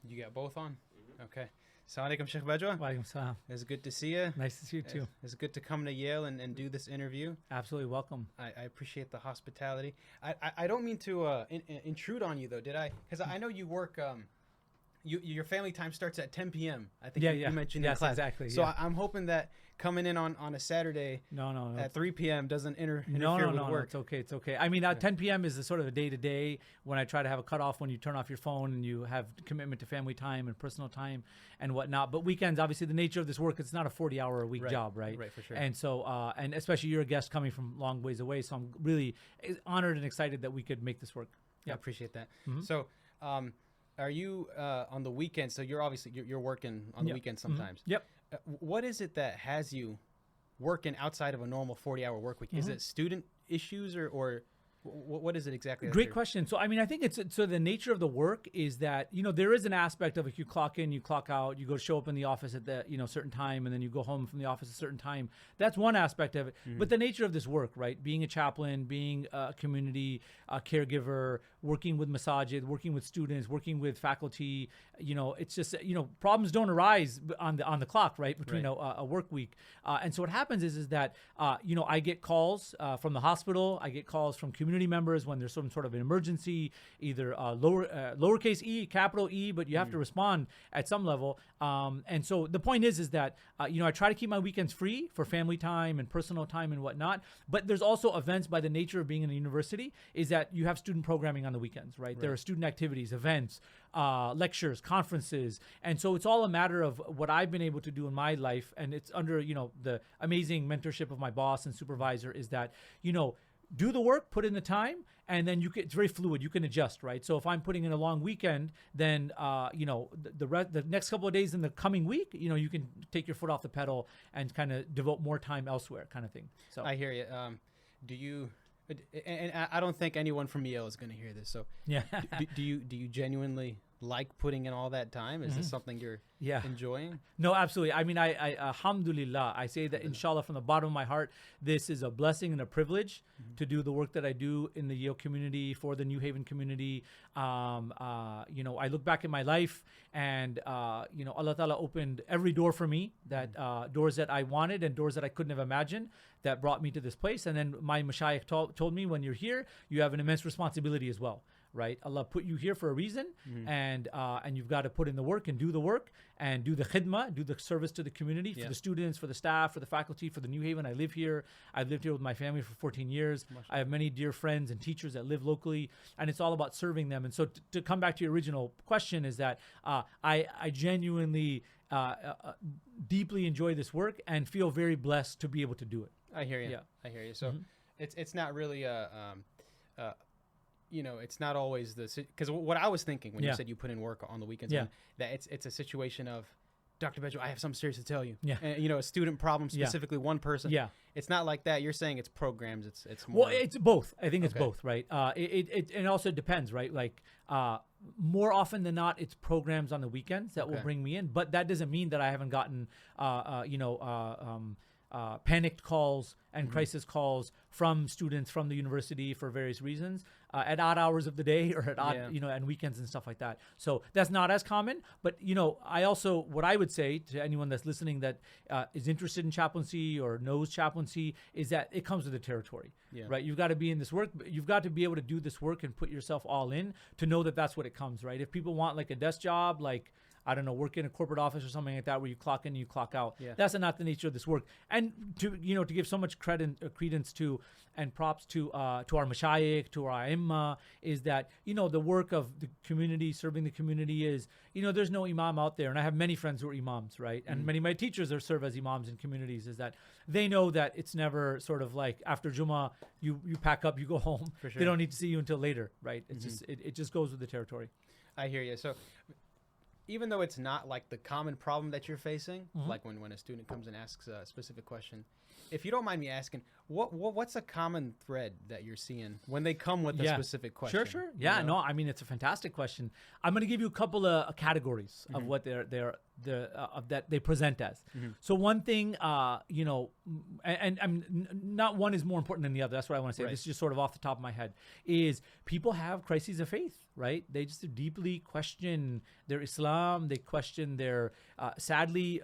You got both on? Okay. Assalamu alaikum, Sheikh Bajwa. Walaikum salam. It's good to see you. Nice to see you too. It's good to come to Yale and do this interview. Absolutely welcome. I appreciate the hospitality. I don't mean to intrude on you, though, did I? Because I know you work... your family time starts at 10 p.m. I think you mentioned in class. Exactly. So I'm hoping that coming in on a Saturday at 3 p.m. doesn't interfere with work. It's okay. It's okay. I mean, 10 p.m. is a sort of a day-to-day when I try to have a cutoff when you turn off your phone and you have commitment to family time and personal time and whatnot. But weekends, obviously, the nature of this work, it's not a 40-hour-a-week job, right? Right, for sure. And so, and especially you're a guest coming from long ways away, so I'm really honored and excited that we could make this work. Yeah, I appreciate that. Mm-hmm. So, are you on the weekends? So you're obviously you're working on the weekends sometimes. Mm-hmm. Yep. What is it that has you working outside of a normal 40-hour work week? Is it student issues or what is it exactly? Great question. So, I mean, I think so the nature of the work is that, there is an aspect of if you clock in, you clock out, you go show up in the office at the, certain time, and then you go home from the office at a certain time. That's one aspect of it. Mm-hmm. But the nature of this work, right? Being a chaplain, being a community caregiver, working with masajid, working with students, working with faculty, it's just, problems don't arise on the clock, right? Between a work week. And so what happens is that, I get calls from the hospital, I get calls from community members when there's some sort of an emergency, either lowercase e, capital E, but you have to respond at some level. And so the point is that, I try to keep my weekends free for family time and personal time and whatnot. But there's also events by the nature of being in a university is that you have student programming on the weekends, right? There are student activities, events, lectures, conferences. And so it's all a matter of what I've been able to do in my life. And it's under, the amazing mentorship of my boss and supervisor is that, do the work, put in the time, and then it's very fluid. You can adjust, right? So if I'm putting in a long weekend, then the next couple of days in the coming week, you can take your foot off the pedal and kind of devote more time elsewhere, kind of thing. So I hear you. Do you? And I don't think anyone from Yale is going to hear this. So yeah, do you genuinely like putting in all that time? Is this something you're enjoying? No, absolutely. I mean, I alhamdulillah, I say that inshallah from the bottom of my heart, this is a blessing and a privilege to do the work that I do in the Yale community, for the New Haven community. I look back at my life and, Allah Ta'ala opened every door for me, that doors that I wanted and doors that I couldn't have imagined that brought me to this place. And then my mashayikh told me, when you're here, you have an immense responsibility as well. Right, Allah put you here for a reason, and you've got to put in the work and do the work and do the khidmah, do the service to the community, for the students, for the staff, for the faculty, for the New Haven. I live here. I've lived here with my family for 14 years. I have many dear friends and teachers that live locally, and it's all about serving them. And so to come back to your original question is that I genuinely deeply enjoy this work and feel very blessed to be able to do it. I hear you. Yeah. I hear you. So it's not really it's not always because what I was thinking when you said you put in work on the weekends, that it's a situation of, Dr. Bajwa, I have something serious to tell you. Yeah. And, a student problem, specifically one person. Yeah. It's not like that. You're saying it's programs. It's more. Well, it's both. I think it's both, right? It also depends, right? Like more often than not, it's programs on the weekends that will bring me in. But that doesn't mean that I haven't gotten, panicked calls and crisis calls from students from the university for various reasons at odd hours of the day or at odd, and weekends and stuff like that. So that's not as common. But, I also, what I would say to anyone that's listening that is interested in chaplaincy or knows chaplaincy is that it comes with the territory, right? You've got to be in this work. You've got to be able to do this work and put yourself all in to know that that's what it comes, right? If people want like a desk job, like, I don't know, work in a corporate office or something like that where you clock in and you clock out. Yeah. That's not the nature of this work. And to give so much credence to and props to our mashayikh, to our imam, is that, the work of the community, serving the community is, there's no imam out there. And I have many friends who are imams, right? And many of my teachers serve as imams in communities, is that they know that it's never sort of like after Jummah, you pack up, you go home. For sure. They don't need to see you until later, right? It's just, it just goes with the territory. I hear you. So even though it's not like the common problem that you're facing, like when a student comes and asks a specific question, if you don't mind me asking, what's a common thread that you're seeing when they come with a specific question? Sure. Yeah, no, I mean, it's a fantastic question. I'm going to give you a couple of categories of what that they present as. So one thing, and not one is more important than the other. That's what I want to say. This is just sort of off the top of my head. Is people have crises of faith, right? They just deeply question their Islam. They question their, sadly,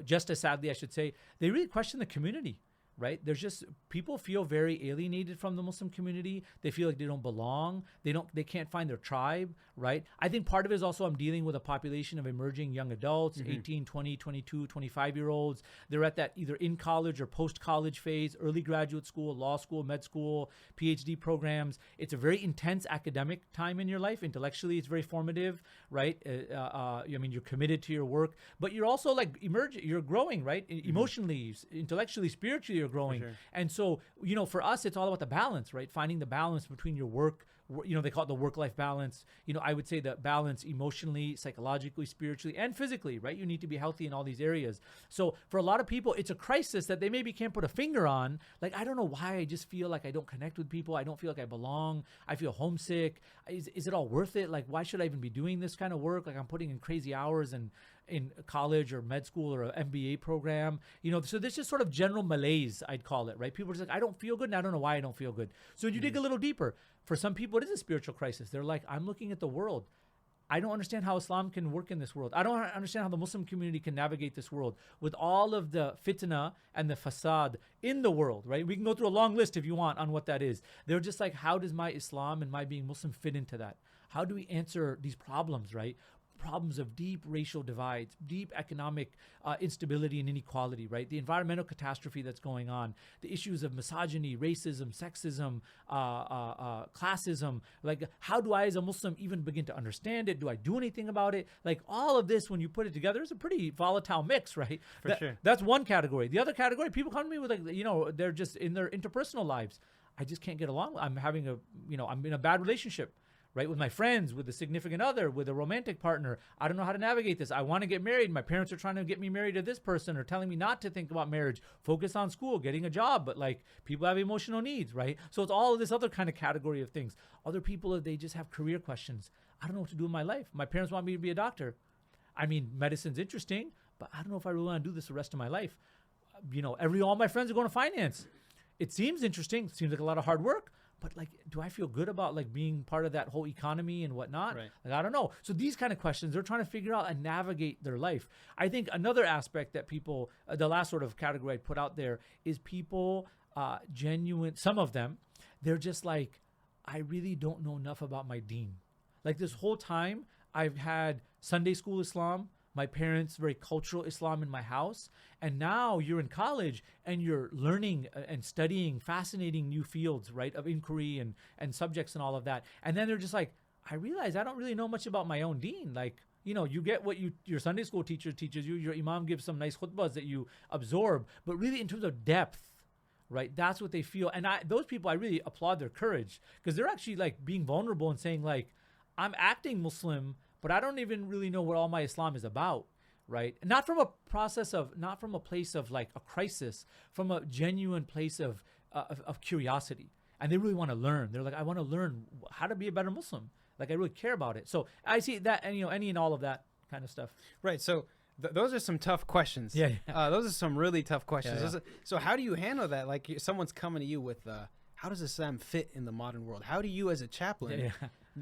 just as sadly, I should say, they really question the community. Right? There's just people feel very alienated from the Muslim community. They feel like they don't belong. They can't find their tribe, right? I think part of it is also I'm dealing with a population of emerging young adults, 18, 20, 22, 25-year-olds. They're at that either in college or post-college phase, early graduate school, law school, med school, PhD programs. It's a very intense academic time in your life. Intellectually, it's very formative, right? I mean, you're committed to your work, but you're also like you're growing, right? Emotionally, intellectually, spiritually, you're growing. And so, for us, it's all about the balance, right? Finding the balance between your work, they call it the work-life balance. I would say the balance emotionally, psychologically, spiritually, and physically, right? You need to be healthy in all these areas. So for a lot of people, it's a crisis that they maybe can't put a finger on. Like, I don't know why, I just feel like I don't connect with people. I don't feel like I belong. I feel homesick. Is it all worth it? Like, why should I even be doing this kind of work? Like, I'm putting in crazy hours and in college or med school or an MBA program, so this is sort of general malaise, I'd call it, right? People are just like, I don't feel good and I don't know why I don't feel good. So you dig a little deeper. For some people, it is a spiritual crisis. They're like, I'm looking at the world. I don't understand how Islam can work in this world. I don't understand how the Muslim community can navigate this world with all of the fitna and the fasad in the world, right? We can go through a long list if you want on what that is. They're just like, how does my Islam and my being Muslim fit into that? How do we answer these problems, right? Problems of deep racial divides, deep economic instability and inequality, right? The environmental catastrophe that's going on, the issues of misogyny, racism, sexism, classism. Like, how do I as a Muslim even begin to understand it? Do I do anything about it? Like, all of this, when you put it together, is a pretty volatile mix, right? For sure. That's one category. The other category, people come to me with like, they're just in their interpersonal lives. I just can't get along. I'm in a bad relationship. Right, with my friends, with a significant other, with a romantic partner. I don't know how to navigate this. I want to get married. My parents are trying to get me married to this person or telling me not to think about marriage, focus on school, getting a job. But like, people have emotional needs, right? So it's all of this other kind of category of things. Other people, they just have career questions. I don't know what to do in my life. My parents want me to be a doctor. I mean, medicine's interesting, but I don't know if I really want to do this the rest of my life. All my friends are going to finance. It seems interesting. It seems like a lot of hard work. But like, do I feel good about like being part of that whole economy and whatnot? Right. Like, I don't know. So these kind of questions, they're trying to figure out and navigate their life. I think another aspect that people, the last sort of category I'd put out there is people, some of them, they're just like, I really don't know enough about my deen. Like, this whole time I've had Sunday school Islam, my parents, very cultural Islam in my house. And now you're in college and you're learning and studying fascinating new fields, right, of inquiry and subjects and all of that. And then they're just like, I realize I don't really know much about my own deen. Like, you get what your Sunday school teacher teaches you, your Imam gives some nice khutbahs that you absorb, but really in terms of depth, right, that's what they feel. And those people, I really applaud their courage, because they're actually like being vulnerable and saying like, I'm acting Muslim, but I don't even really know what all my Islam is about, right? Not from a place of like a crisis, from a genuine place of curiosity. And they really want to learn. They're like, I want to learn how to be a better Muslim. Like, I really care about it. So I see that, and any and all of that kind of stuff. Right. So those are some tough questions. Yeah. Those are some really tough questions. Yeah. So how do you handle that? Like, someone's coming to you with, how does Islam fit in the modern world? How do you, as a chaplain,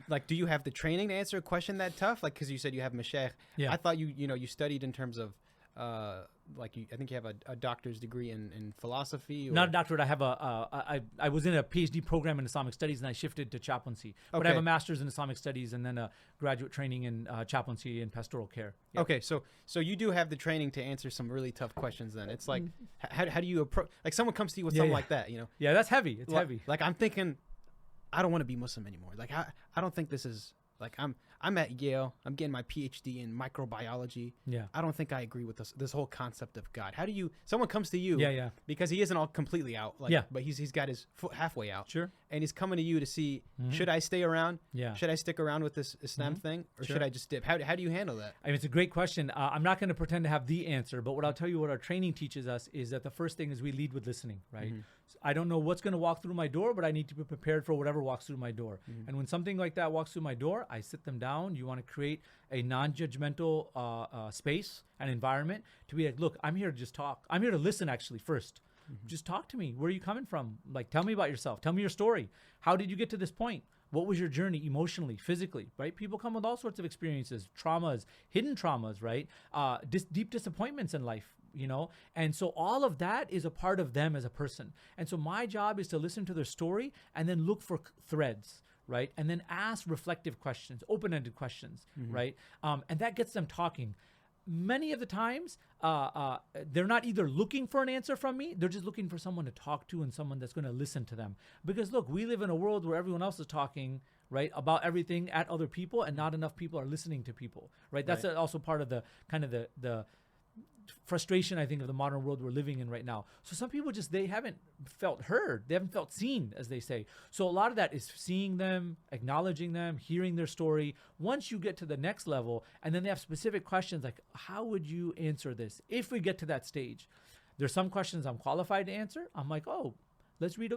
like, do you have the training to answer a question that tough? Like, because you said you have mashaykh. Yeah. I thought you studied in terms of, I think you have a doctor's degree in philosophy. Or? Not a doctorate. I have I was in a PhD program in Islamic studies, and I shifted to chaplaincy. But I have a master's in Islamic studies and then a graduate training in chaplaincy and pastoral care. Yep. Okay, so you do have the training to answer some really tough questions. Then it's like, how do you approach? Like, someone comes to you with something like that, Yeah, that's heavy. It's heavy. Like, I'm thinking, I don't want to be Muslim anymore. Like, I don't think this is Like I'm at Yale. I'm getting my PhD in microbiology. Yeah. I don't think I agree with this whole concept of God. How do you? Someone comes to you. Yeah. Because he isn't all completely out. Like, yeah. But he's got his foot halfway out. Sure. And he's coming to you to see, should I stay around? Yeah. Should I stick around with this Islam thing, or should I just dip? How do you handle that? I mean, it's a great question. I'm not going to pretend to have the answer, but what I'll tell you, what our training teaches us is that the first thing is we lead with listening, right? So I don't know what's going to walk through my door, but I need to be prepared for whatever walks through my door. And when something like that walks through my door, I sit them down. You want to create a non-judgmental space and environment to be like, look, I'm here to just talk. I'm here to listen actually first. Just talk to me. Where are you coming from? Like, tell me about yourself. Tell me your story. How did you get to this point? What was your journey emotionally, physically, right? People come with all sorts of experiences, traumas, hidden traumas, right? Deep disappointments in life, you know? And so all of that is a part of them as a person. And so my job is to listen to their story and then look for threads, right? And then ask reflective questions, open-ended questions, right? And that gets them talking. Many of the times, they're not either looking for an answer from me, they're just looking for someone to talk to and someone that's going to listen to them. Because look, we live in a world where everyone else is talking, right, about everything at other people, and not enough people are listening to people, right? That's also part of the kind of the frustration, I think, of the modern world we're living in right now. So some people just, they haven't felt heard. They haven't felt seen, as they say. So a lot of that is seeing them, acknowledging them, hearing their story. Once you get to the next level, and then they have specific questions like, how would you answer this? If we get to that stage, there's some questions I'm qualified to answer. I'm like, oh, let's read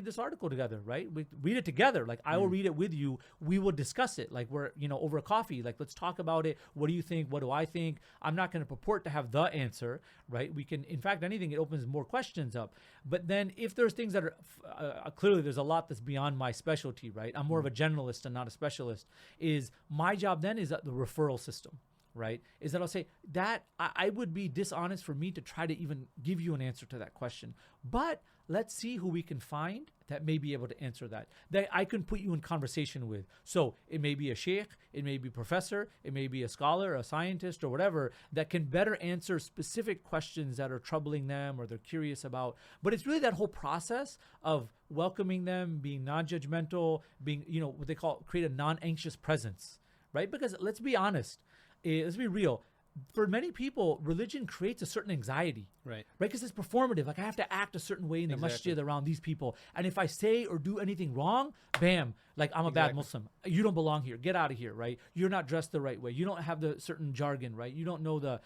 this article together, right? We read it together. Like, I will read it with you. We will discuss it. Like, we're, over coffee. Like, let's talk about it. What do you think? What do I think? I'm not going to purport to have the answer, right? We can, in fact, anything, it opens more questions up. But then if there's things that are, clearly there's a lot that's beyond my specialty, right? I'm more of a generalist and not a specialist. Is my job then is the referral system, right? Is that I'll say that I would be dishonest for me to try to even give you an answer to that question. But let's see who we can find that may be able to answer that I can put you in conversation with. So it may be a sheikh, it may be a professor, it may be a scholar, a scientist, or whatever, that can better answer specific questions that are troubling them or they're curious about. But it's really that whole process of welcoming them, being non-judgmental, being, what they call, create a non-anxious presence, right? Because let's be honest, let's be real. For many people, religion creates a certain anxiety, right? Because it's performative. Like, I have to act a certain way in the masjid around these people. And if I say or do anything wrong, bam, like, I'm a bad Muslim. You don't belong here. Get out of here, right? You're not dressed the right way. You don't have the certain jargon, right? You don't know the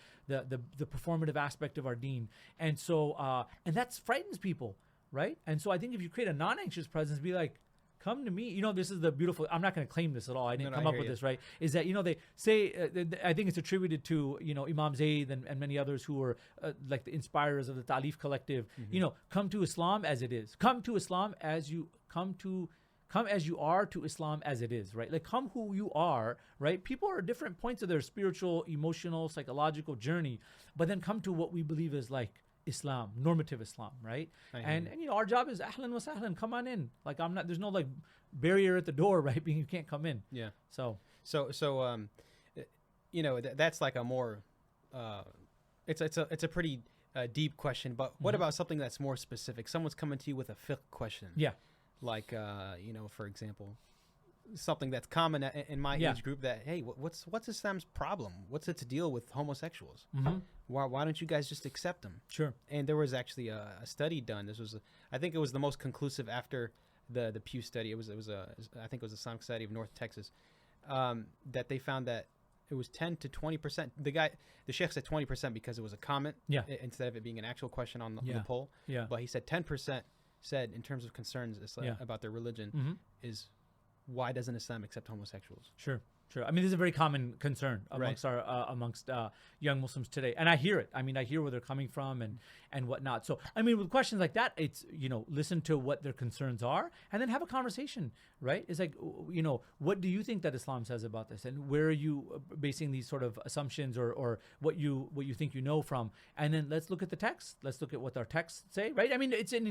performative aspect of our deen. And so, and that frightens people, right? And so I think if you create a non-anxious presence, be like, come to me. This is the beautiful, I'm not going to claim this at all. I didn't come up with this, right? Is that, they say, I think it's attributed to, Imam Zayd and many others who were like the inspirers of the Ta'lif collective, come to Islam as it is. Come to Islam as you come as you are to Islam as it is, right? Like, come who you are, right? People are at different points of their spiritual, emotional, psychological journey, but then come to what we believe is like Islam, normative Islam, right? And our job is ahlan wa sahlan, come on in. Like, there's no like barrier at the door, right? Being you can't come in. Yeah. So that's like a more, it's a pretty deep question. But what about something that's more specific? Someone's coming to you with a fiqh question. Yeah. Like, for example, something that's common in my age group, that, hey, what's Islam's problem? What's its deal with homosexuals? Why don't you guys just accept them? Sure. And there was actually a study done. This was, I think it was the most conclusive after the Pew study. I think it was the Islamic Society of North Texas, that they found that it was 10 to 20%. The sheikh said 20% because it was a comment, instead of it being an actual question on the poll. Yeah. But he said 10% said, in terms of concerns about their religion, is, why doesn't Islam accept homosexuals? Sure. I mean, this is a very common concern amongst amongst young Muslims today, and I hear it. I mean, I hear where they're coming from and whatnot. So, I mean, with questions like that, it's listen to what their concerns are, and then have a conversation. Right? It's like, what do you think that Islam says about this, and where are you basing these sort of assumptions or what you think from? And then let's look at the text. Let's look at what our texts say. Right? I mean, it's an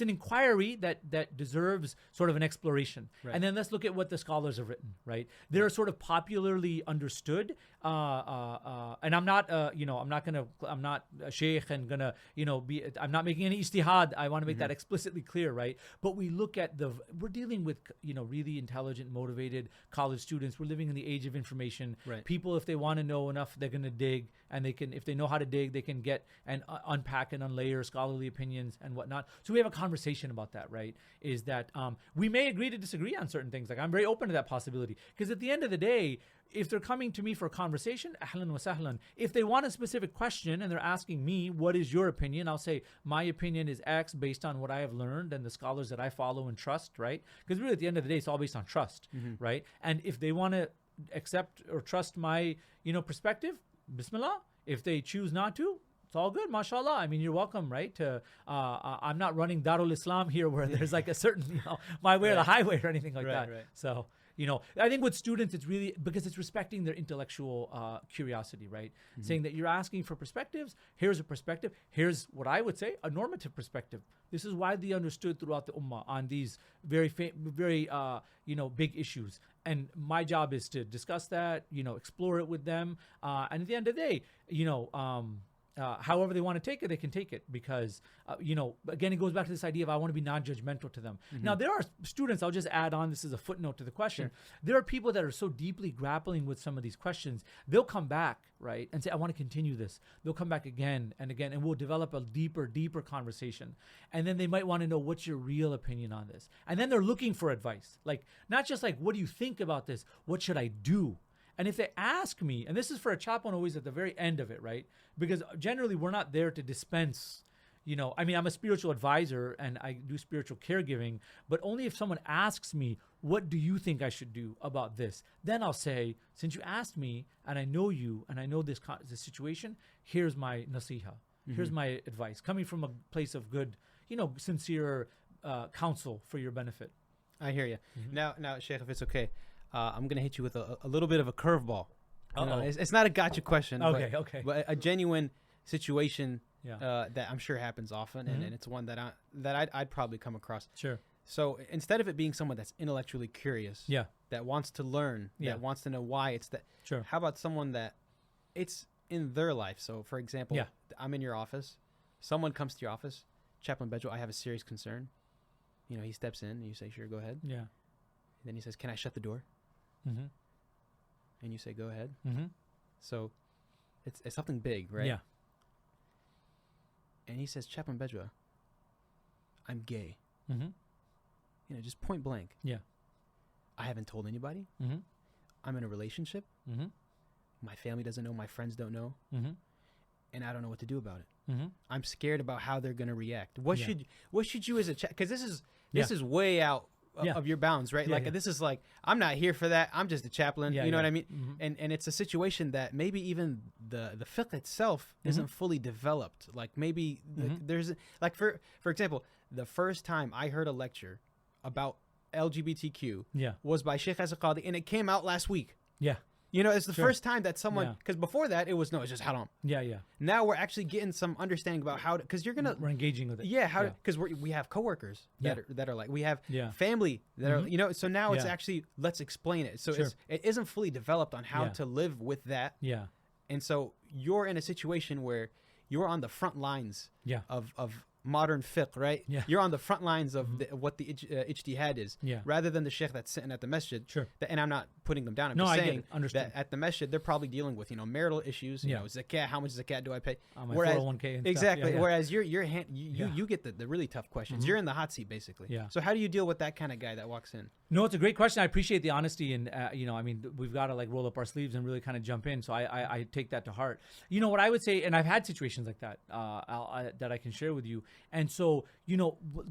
inquiry that deserves sort of an exploration, and then let's look at what the scholars have written. Right? There are sort of popularly understood, and I'm not a sheikh and gonna to, I'm not making any ijtihad. I want to make that explicitly clear, right? But we look at we're dealing with, really intelligent, motivated college students. We're living in the age of information. Right. People, if they want to know enough, they're going to dig, and if they know how to dig, they can get and unpack and unlayer scholarly opinions and whatnot. So we have a conversation about that, right? Is that we may agree to disagree on certain things. Like, I'm very open to that possibility, because at the end of the day, if they're coming to me for a conversation, ahlan wa sahlan. If they want a specific question and they're asking me, what is your opinion? I'll say, my opinion is X based on what I have learned and the scholars that I follow and trust, right? Because really, at the end of the day, it's all based on trust, right? And if they want to accept or trust my, perspective, bismillah. If they choose not to, it's all good, mashallah. I mean, you're welcome, right? I'm not running Darul Islam here where there's like a certain, my way or the highway or anything like that. Right. So, I think with students, it's really because it's respecting their intellectual curiosity, right? Saying that you're asking for perspectives. Here's a perspective. Here's what I would say, a normative perspective. This is widely understood throughout the ummah on these very big issues. And my job is to discuss that, explore it with them. And at the end of the day, however they want to take it, they can take it, because, again, it goes back to this idea of I want to be non-judgmental to them. Now, there are students, I'll just add on, this is a footnote to the question. There are people that are so deeply grappling with some of these questions, they'll come back, right, and say, I want to continue this. They'll come back again and again, and we'll develop a deeper conversation. And then they might want to know, what's your real opinion on this? And then they're looking for advice. Like, not just like, what do you think about this? What should I do? And if they ask me, and this is for a chaplain always at the very end of it, right? Because generally we're not there to dispense, I'm a spiritual advisor and I do spiritual caregiving, but only if someone asks me, what do you think I should do about this? Then I'll say, since you asked me and I know you and I know this situation, here's my nasiha. Here's my advice, coming from a place of good, sincere counsel for your benefit. I hear you. Now, Sheikh, if it's okay, I'm going to hit you with a little bit of a curveball. It's not a gotcha question, but a genuine situation that I'm sure happens often, and it's one that I'd probably come across. Sure. So instead of it being someone that's intellectually curious, that wants to learn, that wants to know why it's that, how about someone that it's in their life? So, for example, I'm in your office. Someone comes to your office, Chaplain Bajwa, I have a serious concern. He steps in, and you say, sure, go ahead. Yeah. And then he says, can I shut the door? And you say, go ahead. So it's something big, right? Yeah. And he says, Chaplain Bajwa, I'm gay. Just point blank. Yeah. I haven't told anybody. I'm in a relationship. My family doesn't know. My friends don't know. And I don't know what to do about it. I'm scared about how they're going to react. What should you as a because this is way out of your bounds, right? This is like, I'm not here for that. I'm just a chaplain. You know what I mean? And it's a situation that maybe even the fiqh itself isn't fully developed. Like maybe there's like, for example, the first time I heard a lecture about LGBTQ was by Sheikh Qadi, and it came out last week. Yeah. It's the first time that someone, because before that it's just haram. Yeah, yeah. Now we're actually getting some understanding about how to, because we're engaging with it. Yeah, because we have coworkers that are like, we have family that are, so now it's actually, let's explain it. So it isn't fully developed on how to live with that. Yeah. And so you're in a situation where you're on the front lines of modern fiqh, right? Yeah. You're on the front lines of what the ijtihad is, rather than the sheikh that's sitting at the masjid. Sure. And I'm not putting them down. I'm just saying that at the masjid, they're probably dealing with, marital issues, zakat, how much zakat do I pay? My 401k and exactly. Stuff. Whereas you get the really tough questions. You're in the hot seat, basically. Yeah. So how do you deal with that kind of guy that walks in? No, it's a great question. I appreciate the honesty, and we've got to like roll up our sleeves and really kind of jump in. So I take that to heart. What I would say, and I've had situations like that that I can share with you. And so,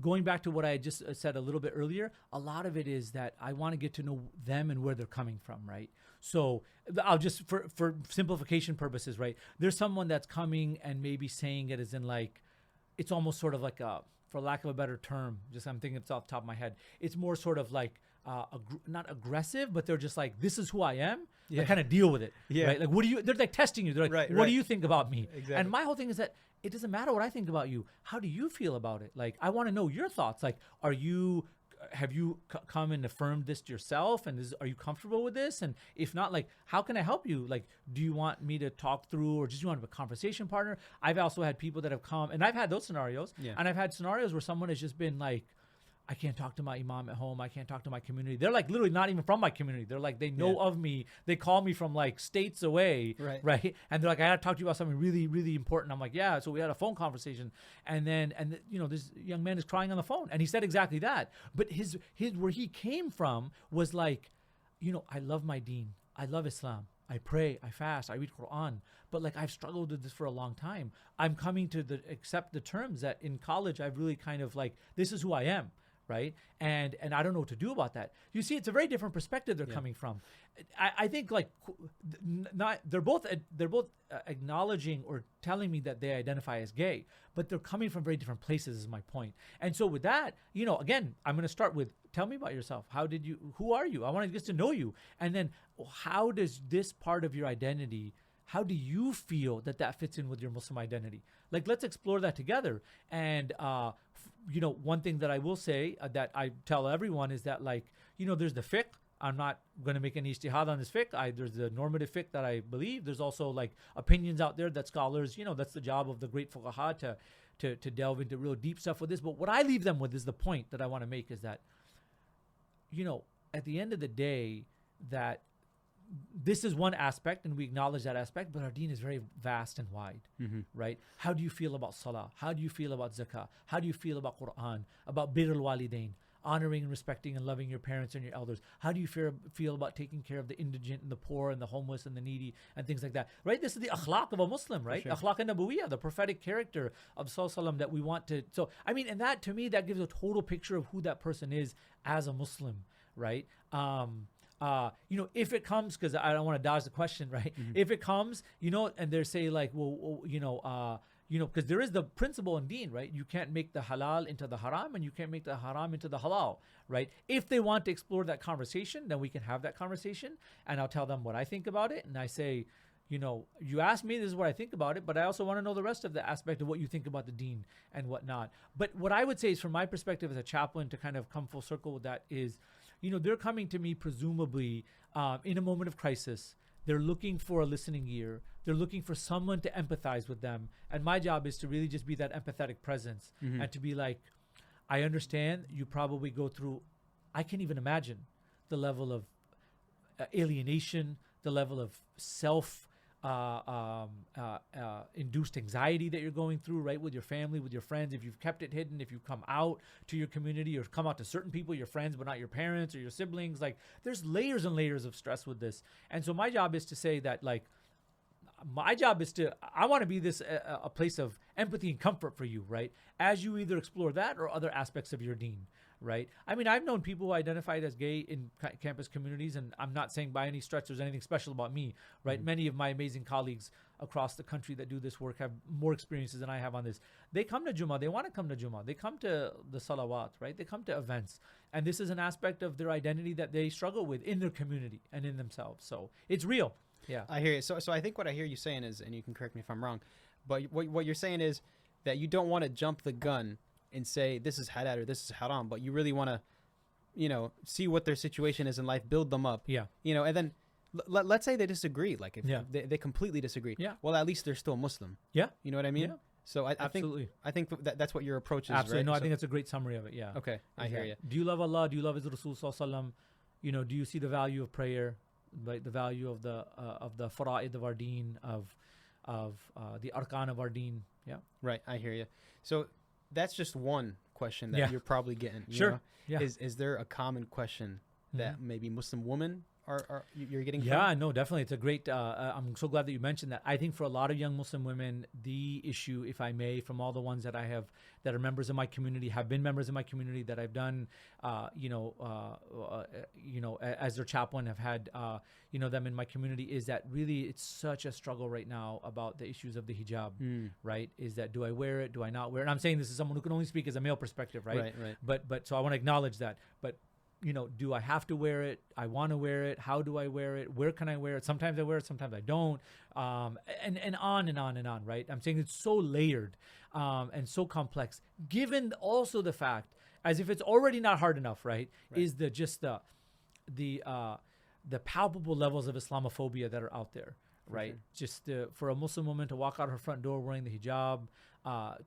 going back to what I just said a little bit earlier, a lot of it is that I want to get to know them and where they're coming from, right? So I'll just, for simplification purposes, right? There's someone that's coming and maybe saying it as in like, it's almost sort of like for lack of a better term, just I'm thinking it's off the top of my head. It's more sort of like, not aggressive, but they're just like, this is who I am. Yeah. I kind of deal with it. Yeah. Right? Like, they're like testing you. They're like, what do you think about me? Exactly. And my whole thing is that it doesn't matter what I think about you. How do you feel about it? Like, I want to know your thoughts. Like, are you have you come and affirmed this yourself? And are you comfortable with this? And if not, like, how can I help you? Like, do you want me to talk through, or just you want a conversation partner? I've also had people that have come, and I've had those scenarios. Yeah. And I've had scenarios where someone has just been like, I can't talk to my imam at home. I can't talk to my community. They're like literally not even from my community. They're like, they know of me. They call me from like states away. Right. And they're like, I got to talk to you about something really, really important. I'm like, yeah. So we had a phone conversation. And then, this young man is crying on the phone. And he said exactly that. But his where he came from was like, I love my deen. I love Islam. I pray, I fast, I read Quran, but like I've struggled with this for a long time. I'm coming to accept the terms that in college I've really kind of like, this is who I am, right? And I don't know what to do about that. You see, it's a very different perspective they're coming from. I think like they're both acknowledging or telling me that they identify as gay, but they're coming from very different places is my point. And so with that, again, I'm going to start with, tell me about yourself. Who are you? I want to get to know you. And then how does this part of your identity, how do you feel that fits in with your Muslim identity? Like, let's explore that together. And, one thing that I will say that I tell everyone is that, like, there's the fiqh. I'm not going to make any ijtihad on this fiqh. There's the normative fiqh that I believe. There's also like opinions out there that scholars, that's the job of the great fuqaha to delve into real deep stuff with this. But what I leave them with is the point that I want to make is that, at the end of the day, that this is one aspect, and we acknowledge that aspect, but our deen is very vast and wide, right? How do you feel about salah? How do you feel about zakah? How do you feel about Quran, about birr al-walidain, honoring and respecting and loving your parents and your elders? How do you feel about taking care of the indigent and the poor and the homeless and the needy and things like that, right? This is the akhlaq of a Muslim, right? Sure. Akhlaq an-nabawiyya, the prophetic character of Sallallahu that we want to. So, I mean, and that to me, that gives a total picture of who that person is as a Muslim, right? If it comes, because I don't want to dodge the question, right? If it comes, and they're saying like, because there is the principle in deen, right? You can't make the halal into the haram, and you can't make the haram into the halal, right? If they want to explore that conversation, then we can have that conversation, and I'll tell them what I think about it. And I say, you asked me, this is what I think about it, but I also want to know the rest of the aspect of what you think about the deen and whatnot. But what I would say is, from my perspective as a chaplain, to kind of come full circle with that is, they're coming to me presumably in a moment of crisis. They're looking for a listening ear. They're looking for someone to empathize with them. And my job is to really just be that empathetic presence and to be like, I understand you probably go through, I can't even imagine the level of alienation, the level of induced anxiety that you're going through, right, with your family, with your friends. If you've kept it hidden, if you come out to your community or come out to certain people, your friends, but not your parents or your siblings, like, there's layers and layers of stress with this. And so my job is to say that, like, I want to be this a place of empathy and comfort for you, right? As you either explore that or other aspects of your deen, right? I mean, I've known people who identified as gay in campus communities, and I'm not saying by any stretch there's anything special about me, right? Many of my amazing colleagues across the country that do this work have more experiences than I have on this. They come to Jummah. They want to come to Jummah. They come to the salawat, right? They come to events. And this is an aspect of their identity that they struggle with in their community and in themselves. So it's real. Yeah, I hear you. So I think what I hear you saying is, and you can correct me if I'm wrong, but what you're saying is that you don't want to jump the gun and say this is halal or this is haram, but you really want to, see what their situation is in life, build them up. Yeah. And then let's say they disagree. Like if they completely disagree. Yeah. Well, at least they're still Muslim. Yeah. You know what I mean? Yeah. So I think that's what your approach is. Absolutely. Right? No, I think that's a great summary of it. Yeah. Okay. I hear you. Do you love Allah? Do you love His Rasul Sallallahu Alaihi Wasallam? Do you see the value of prayer? Like the value of the fara'id of our deen, of the arkan of our deen. Yeah. Right. I hear you. So that's just one question that you're probably getting. You know? Yeah. Is there a common question that maybe Muslim women are you're getting? Yeah, from? No, definitely. It's a great. I'm so glad that you mentioned that. I think for a lot of young Muslim women, the issue, if I may, from all the ones that I have that are members of my community, have been members of my community, that I've done, as their chaplain, have had, them in my community, is that really it's such a struggle right now about the issues of the hijab, right? Is that, do I wear it? Do I not wear it? And I'm saying this is someone who can only speak as a male perspective, right? Right. But so I want to acknowledge that. But do I have to wear it? I want to wear it. How do I wear it? Where can I wear it? Sometimes I wear it, sometimes I don't. And on and on and on, right? I'm saying it's so layered and so complex, given also the fact, as if it's already not hard enough, right? Is the palpable levels of Islamophobia that are out there, right? Just for a Muslim woman to walk out her front door wearing the hijab,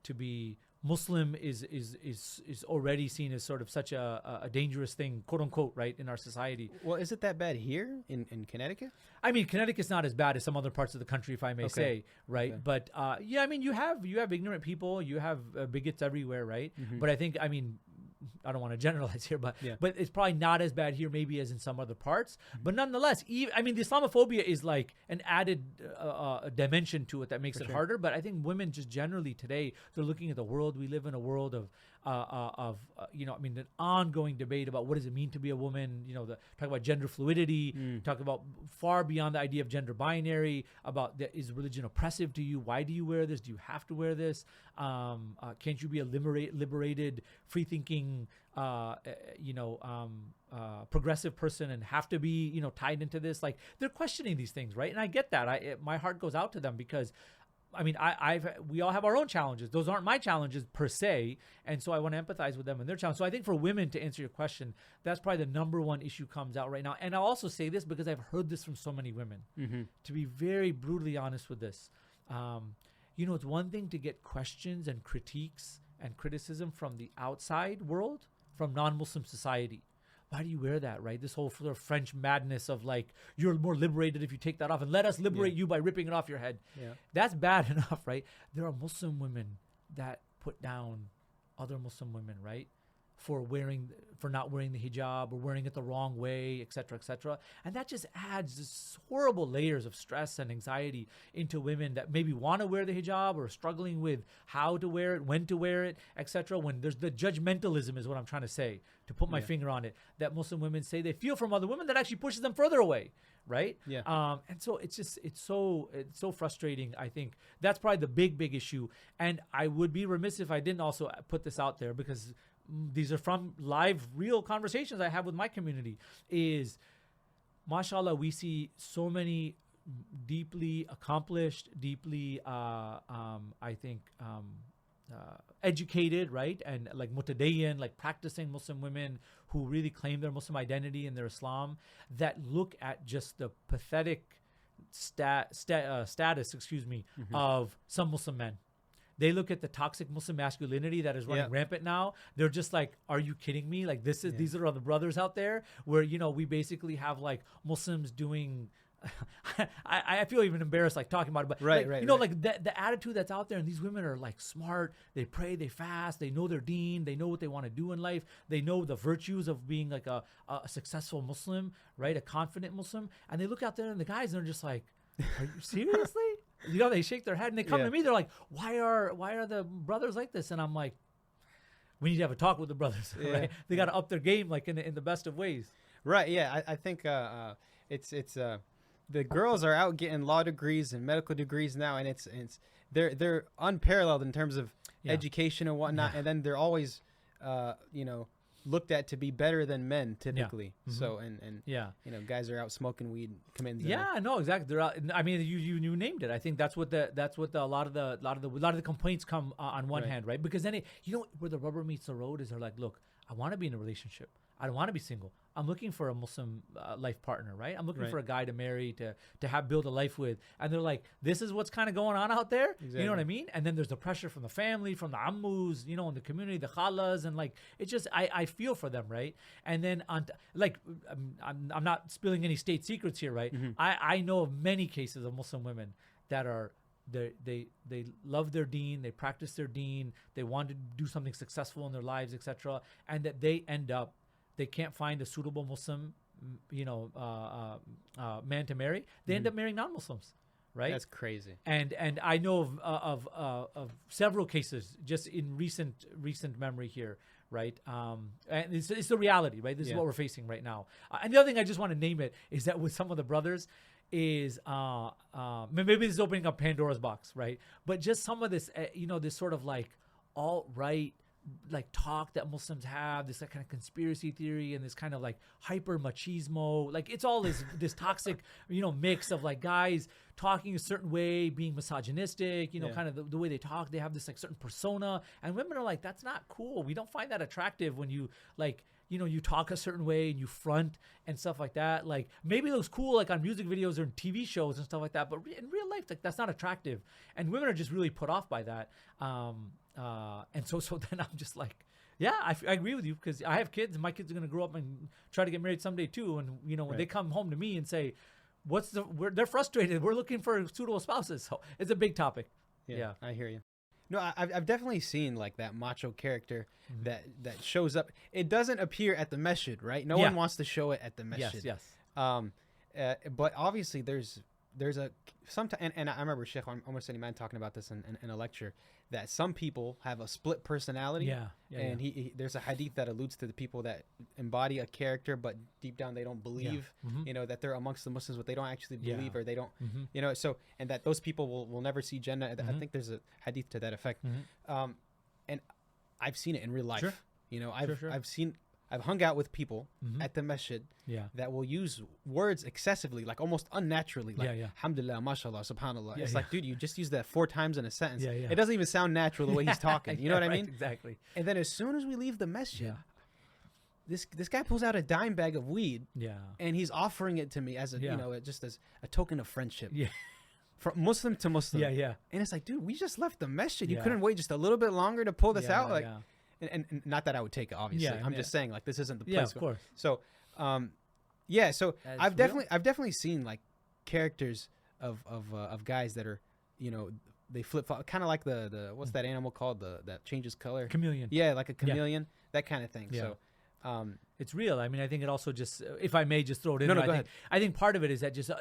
to be Muslim is already seen as sort of such a dangerous thing, quote unquote, right, in our society. Well, is it that bad here in Connecticut? I mean, Connecticut's not as bad as some other parts of the country, if I may say, right? Okay. But yeah, I mean, you have ignorant people, you have bigots everywhere, right? But I think, I mean, I don't want to generalize here, but it's probably not as bad here maybe as in some other parts. But nonetheless, I mean, the Islamophobia is like an added dimension to it that makes it harder. But I think women just generally today, they're looking at the world. We live in a world of you know, I mean, an ongoing debate about what does it mean to be a woman, you know, talk about gender fluidity, talk about far beyond the idea of gender binary, about is religion oppressive to you? Why do you wear this? Do you have to wear this? Can't you be a liberated, free-thinking, progressive person and have to be, you know, tied into this? Like, they're questioning these things, right? And I get that. My heart goes out to them because, I mean, we all have our own challenges. Those aren't my challenges per se. And so I want to empathize with them and their challenge. So I think for women, to answer your question, that's probably the number one issue comes out right now. And I'll also say this because I've heard this from so many women, to be very brutally honest with this. You know, it's one thing to get questions and critiques and criticism from the outside world, from non-Muslim society. Why do you wear that, right? This whole sort of French madness of like, you're more liberated if you take that off, and let us liberate you by ripping it off your head. That's bad enough, right? There are Muslim women that put down other Muslim women, right? For not wearing the hijab or wearing it the wrong way, et cetera, and that just adds this horrible layers of stress and anxiety into women that maybe want to wear the hijab or are struggling with how to wear it, when to wear it, etc. When there's the judgmentalism, is what I'm trying to say, to put my finger on it, that Muslim women say they feel from other women that actually pushes them further away, right? And so it's so frustrating. I think that's probably the big issue, and I would be remiss if I didn't also put this out there, because these are from live, real conversations I have with my community, is, mashallah, we see so many deeply accomplished, deeply, educated, right? And like mutadayyin, like practicing Muslim women who really claim their Muslim identity and their Islam, that look at just the pathetic status, of some Muslim men. They look at the toxic Muslim masculinity that is running rampant now. They're just like, are you kidding me? Like, these are the brothers out there where, you know, we basically have like Muslims doing, I feel even embarrassed like talking about it, but like the attitude that's out there, and these women are like smart, they pray, they fast, they know their deen, they know what they want to do in life, they know the virtues of being like a successful Muslim, right? A confident Muslim. And they look out there and the guys, and they're just like, are you seriously? You know, they shake their head and they come to me. They're like, "Why are the brothers like this?" And I'm like, "We need to have a talk with the brothers. Right? They got to up their game, like in the best of ways." Right. Yeah. I think it's the girls are out getting law degrees and medical degrees now, and they're unparalleled in terms of education and whatnot. And then they're always, looked at to be better than men typically. So and you know, guys are out smoking weed, committing zina. No, exactly. They're out. I mean, you named it. I think that's what a lot of the complaints come on one hand, right? Because then where the rubber meets the road is, they're like, look, I want to be in a relationship. I don't want to be single. I'm looking for a Muslim life partner, right? I'm looking for a guy to marry, to build a life with. And they're like, this is what's kind of going on out there. Exactly. You know what I mean? And then there's the pressure from the family, from the ammus, in the community, the khalas, and like, it's just, I feel for them, right? And then I'm not spilling any state secrets here, right? I know of many cases of Muslim women that are, they love their deen, they practice their deen, they want to do something successful in their lives, etc., and that they can't find a suitable Muslim, man to marry. They end up marrying non-Muslims, right? That's crazy. And I know of several cases just in recent memory here, right? And it's the reality, right? This is what we're facing right now. And the other thing I just want to name it is that with some of the brothers is maybe this is opening up Pandora's box, right? But just some of this, this sort of like alt-right like talk that Muslims have, this like kind of conspiracy theory and this kind of like hyper machismo. Like it's all this toxic, mix of like guys talking a certain way, being misogynistic, kind of the way they talk. They have this like certain persona, and women are like, that's not cool. We don't find that attractive when you like, you talk a certain way and you front and stuff like that. Like maybe it looks cool like on music videos or in TV shows and stuff like that, but in real life, like that's not attractive. And women are just really put off by that. And so then I'm just like, yeah, I agree with you, because I have kids and my kids are going to grow up and try to get married someday too. And, when they come home to me and say, they're frustrated. We're looking for suitable spouses. So it's a big topic. Yeah. I hear you. No, I've definitely seen like that macho character that shows up. It doesn't appear at the masjid, right? No one wants to show it at the masjid. Yes. But obviously there's a sometimes, and I remember Sheikh Omer Bajwa talking about this in a lecture, that some people have a split personality. And he there's a hadith that alludes to the people that embody a character, but deep down they don't believe, that they're amongst the Muslims, but they don't actually believe, or they don't, so, and that those people will never see Jannah. I think there's a hadith to that effect. And I've seen it in real life. Sure. I've hung out with people at the masjid that will use words excessively, like almost unnaturally, like alhamdulillah, mashallah, subhanallah. It's like, dude, you just used that 4 times in a sentence. It doesn't even sound natural the way he's talking. You know what I mean? Exactly. And then as soon as we leave the masjid, this guy pulls out a dime bag of weed, and he's offering it to me as a just as a token of friendship. From Muslim to Muslim. And it's like, dude, we just left the masjid. You couldn't wait just a little bit longer to pull this out? Like, and not that I would take it, obviously. I'm just saying, like, this isn't the place. Of course. So, so I've definitely seen like characters of guys that are, they flip flop, kind of like the what's that animal called, that changes color? Chameleon. Yeah, like a chameleon, that kind of thing. So. It's real. I mean, I think it also just, if I may just throw it in. No, go ahead. I think part of it is that just,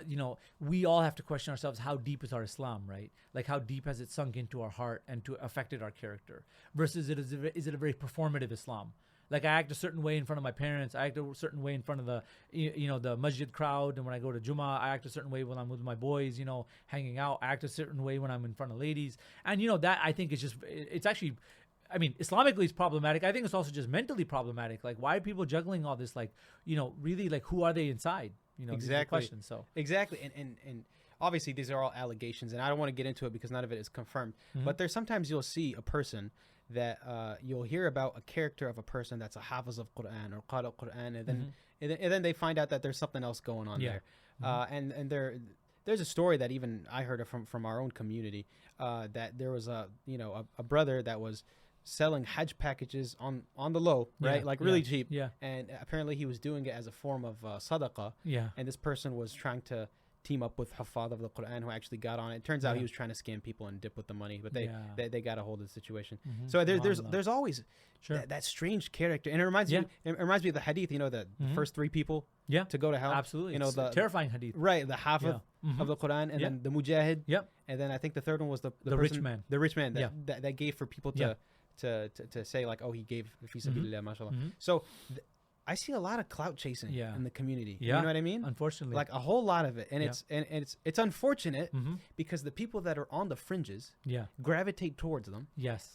we all have to question ourselves, how deep is our Islam, right? Like how deep has it sunk into our heart and to affected our character, versus is it a very performative Islam? Like I act a certain way in front of my parents. I act a certain way in front of the, the masjid crowd. And when I go to Jummah, I act a certain way when I'm with my boys, hanging out. I act a certain way when I'm in front of ladies. And, that I think is just, it's actually, I mean, Islamically it's problematic. I think it's also just mentally problematic. Like, why are people juggling all this? Like, really, like, who are they inside? Exactly. Questions. So exactly, and obviously these are all allegations, and I don't want to get into it because none of it is confirmed. But there's sometimes you'll see a person that you'll hear about a character of a person that's a hafiz of Quran or qara Quran, and then they find out that there's something else going on there. And there's a story that even I heard of from our own community, that there was a brother that was selling Hajj packages on the low, right? Like really cheap. And apparently he was doing it as a form of sadaka. And this person was trying to team up with Hafad of the Quran who actually got on it. It turns out he was trying to scam people and dip with the money, but they got a hold of the situation. So there's always that strange character. And it reminds me of the hadith, the first 3 people to go to hell. Absolutely. The terrifying hadith. Right, the Hafid of the Quran, and then the Mujahid. And then I think the third one was the rich man. The rich man that gave for people to say like, oh, he gave fi sabilillah, mashallah. So I see a lot of clout chasing in the community. You know what I mean? Unfortunately, like a whole lot of it, and it's unfortunate because the people that are on the fringes gravitate towards them.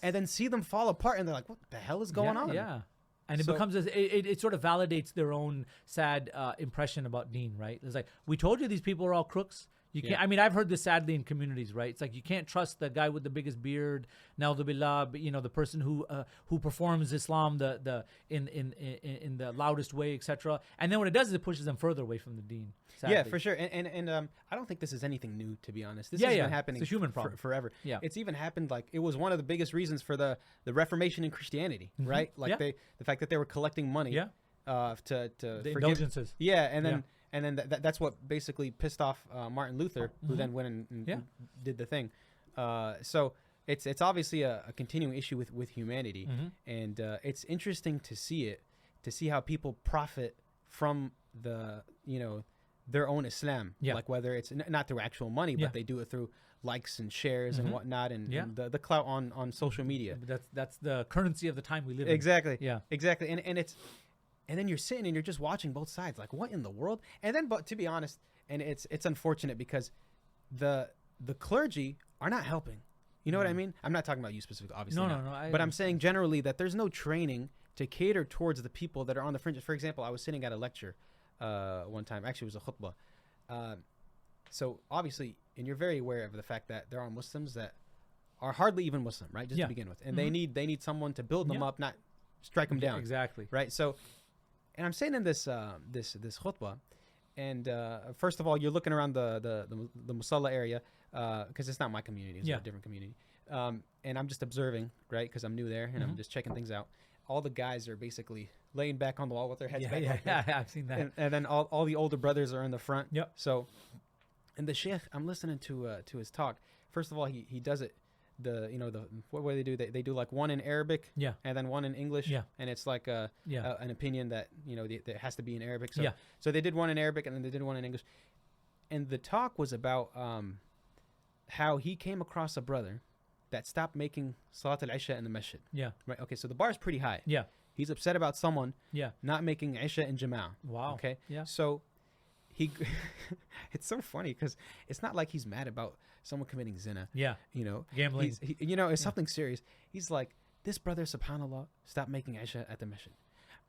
And then see them fall apart, and they're like, what the hell is going on? And it becomes it sort of validates their own sad impression about Deen, right? It's like, we told you these people are all crooks. You can't. I mean, I've heard this sadly in communities, right? It's like you can't trust the guy with the biggest beard, na'udhu billah, the person who performs Islam in the loudest way, etc. And then what it does is it pushes them further away from the Deen. Sadly. Yeah, for sure. And I don't think this is anything new, to be honest. This has been happening. It's a human problem forever. It's even happened, like, it was one of the biggest reasons for the Reformation in Christianity, right? Like the fact that they were collecting money to the forgive indulgences. And then that's what basically pissed off Martin Luther, who then went and did the thing. So it's obviously a continuing issue with humanity, and it's interesting to see how people profit from their own Islam, like whether it's not through actual money, but they do it through likes and shares and whatnot, and the clout on social media. That's the currency of the time we live in. Exactly. And then you're sitting and you're just watching both sides, like, what in the world? And then, but to be honest, and it's unfortunate because the clergy are not helping. You know what I mean? I'm not talking about you specifically, obviously. No. But I'm saying generally that there's no training to cater towards the people that are on the fringes. For example, I was sitting at a lecture one time. Actually, it was a khutbah. So obviously, and you're very aware of the fact that there are Muslims that are hardly even Muslim, right? Just to begin with, and they need someone to build them up, not strike them down. Exactly. Right. So, and I'm saying in this khutbah, and first of all, you're looking around the musalla area because it's not my community; it's a different community. And I'm just observing, right? Because I'm new there, and I'm just checking things out. All the guys are basically laying back on the wall with their heads back. Yeah, I've seen that. And then all the older brothers are in the front. Yep. So, and the sheikh, I'm listening to his talk. First of all, he does it. What way they do? They do like one in Arabic, and then one in English, and it's like an opinion that that has to be in Arabic. So they did one in Arabic, and then they did one in English. And the talk was about how he came across a brother that stopped making Salat al-Isha in the masjid. Yeah. Right. Okay. So the bar is pretty high. Yeah. He's upset about someone not making Isha in Jama'ah. Wow. Okay. Yeah. So it's so funny because it's not like he's mad about someone committing zina. Yeah. Gambling. It's something serious. He's like, this brother, subhanAllah, stopped making Isha at the masjid.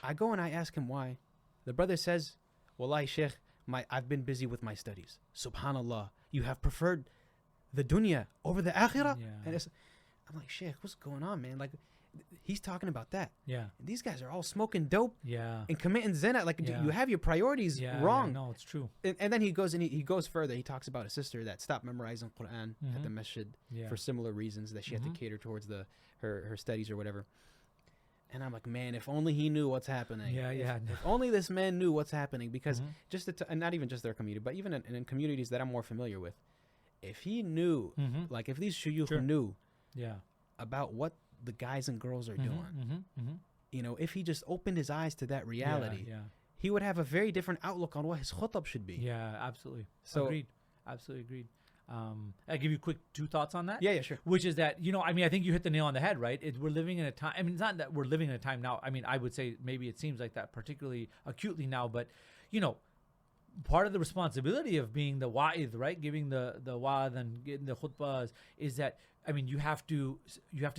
I go and I ask him why. The brother says, Wallahi, Sheikh, I've been busy with my studies. Subhanallah, you have preferred the dunya over the akhirah? Yeah. And I'm like, Sheikh, what's going on, man? Like, he's talking about that. Yeah. And these guys are all smoking dope. Yeah. And committing zina. Like, you have your priorities wrong. Yeah, no, it's true. And then he goes and he goes further. He talks about a sister that stopped memorizing Quran at the masjid for similar reasons, that she had to cater towards her studies or whatever. And I'm like, man, if only he knew what's happening. If only this man knew what's happening, because and not even just their community, but even in communities that I'm more familiar with, if he knew, like if these shuyukh knew about what the guys and girls are doing, if he just opened his eyes to that reality, he would have a very different outlook on what his khutab should be. Yeah, absolutely. So agreed. Absolutely agreed. I'll give you quick 2 thoughts on that. Yeah, sure. Which is that, I think you hit the nail on the head, right? We're living in a time, it's not that we're living in a time now. I would say maybe it seems like that particularly acutely now, but, part of the responsibility of being the wa'id, right? Giving the wa'ad and getting the khutbahs is that, you have to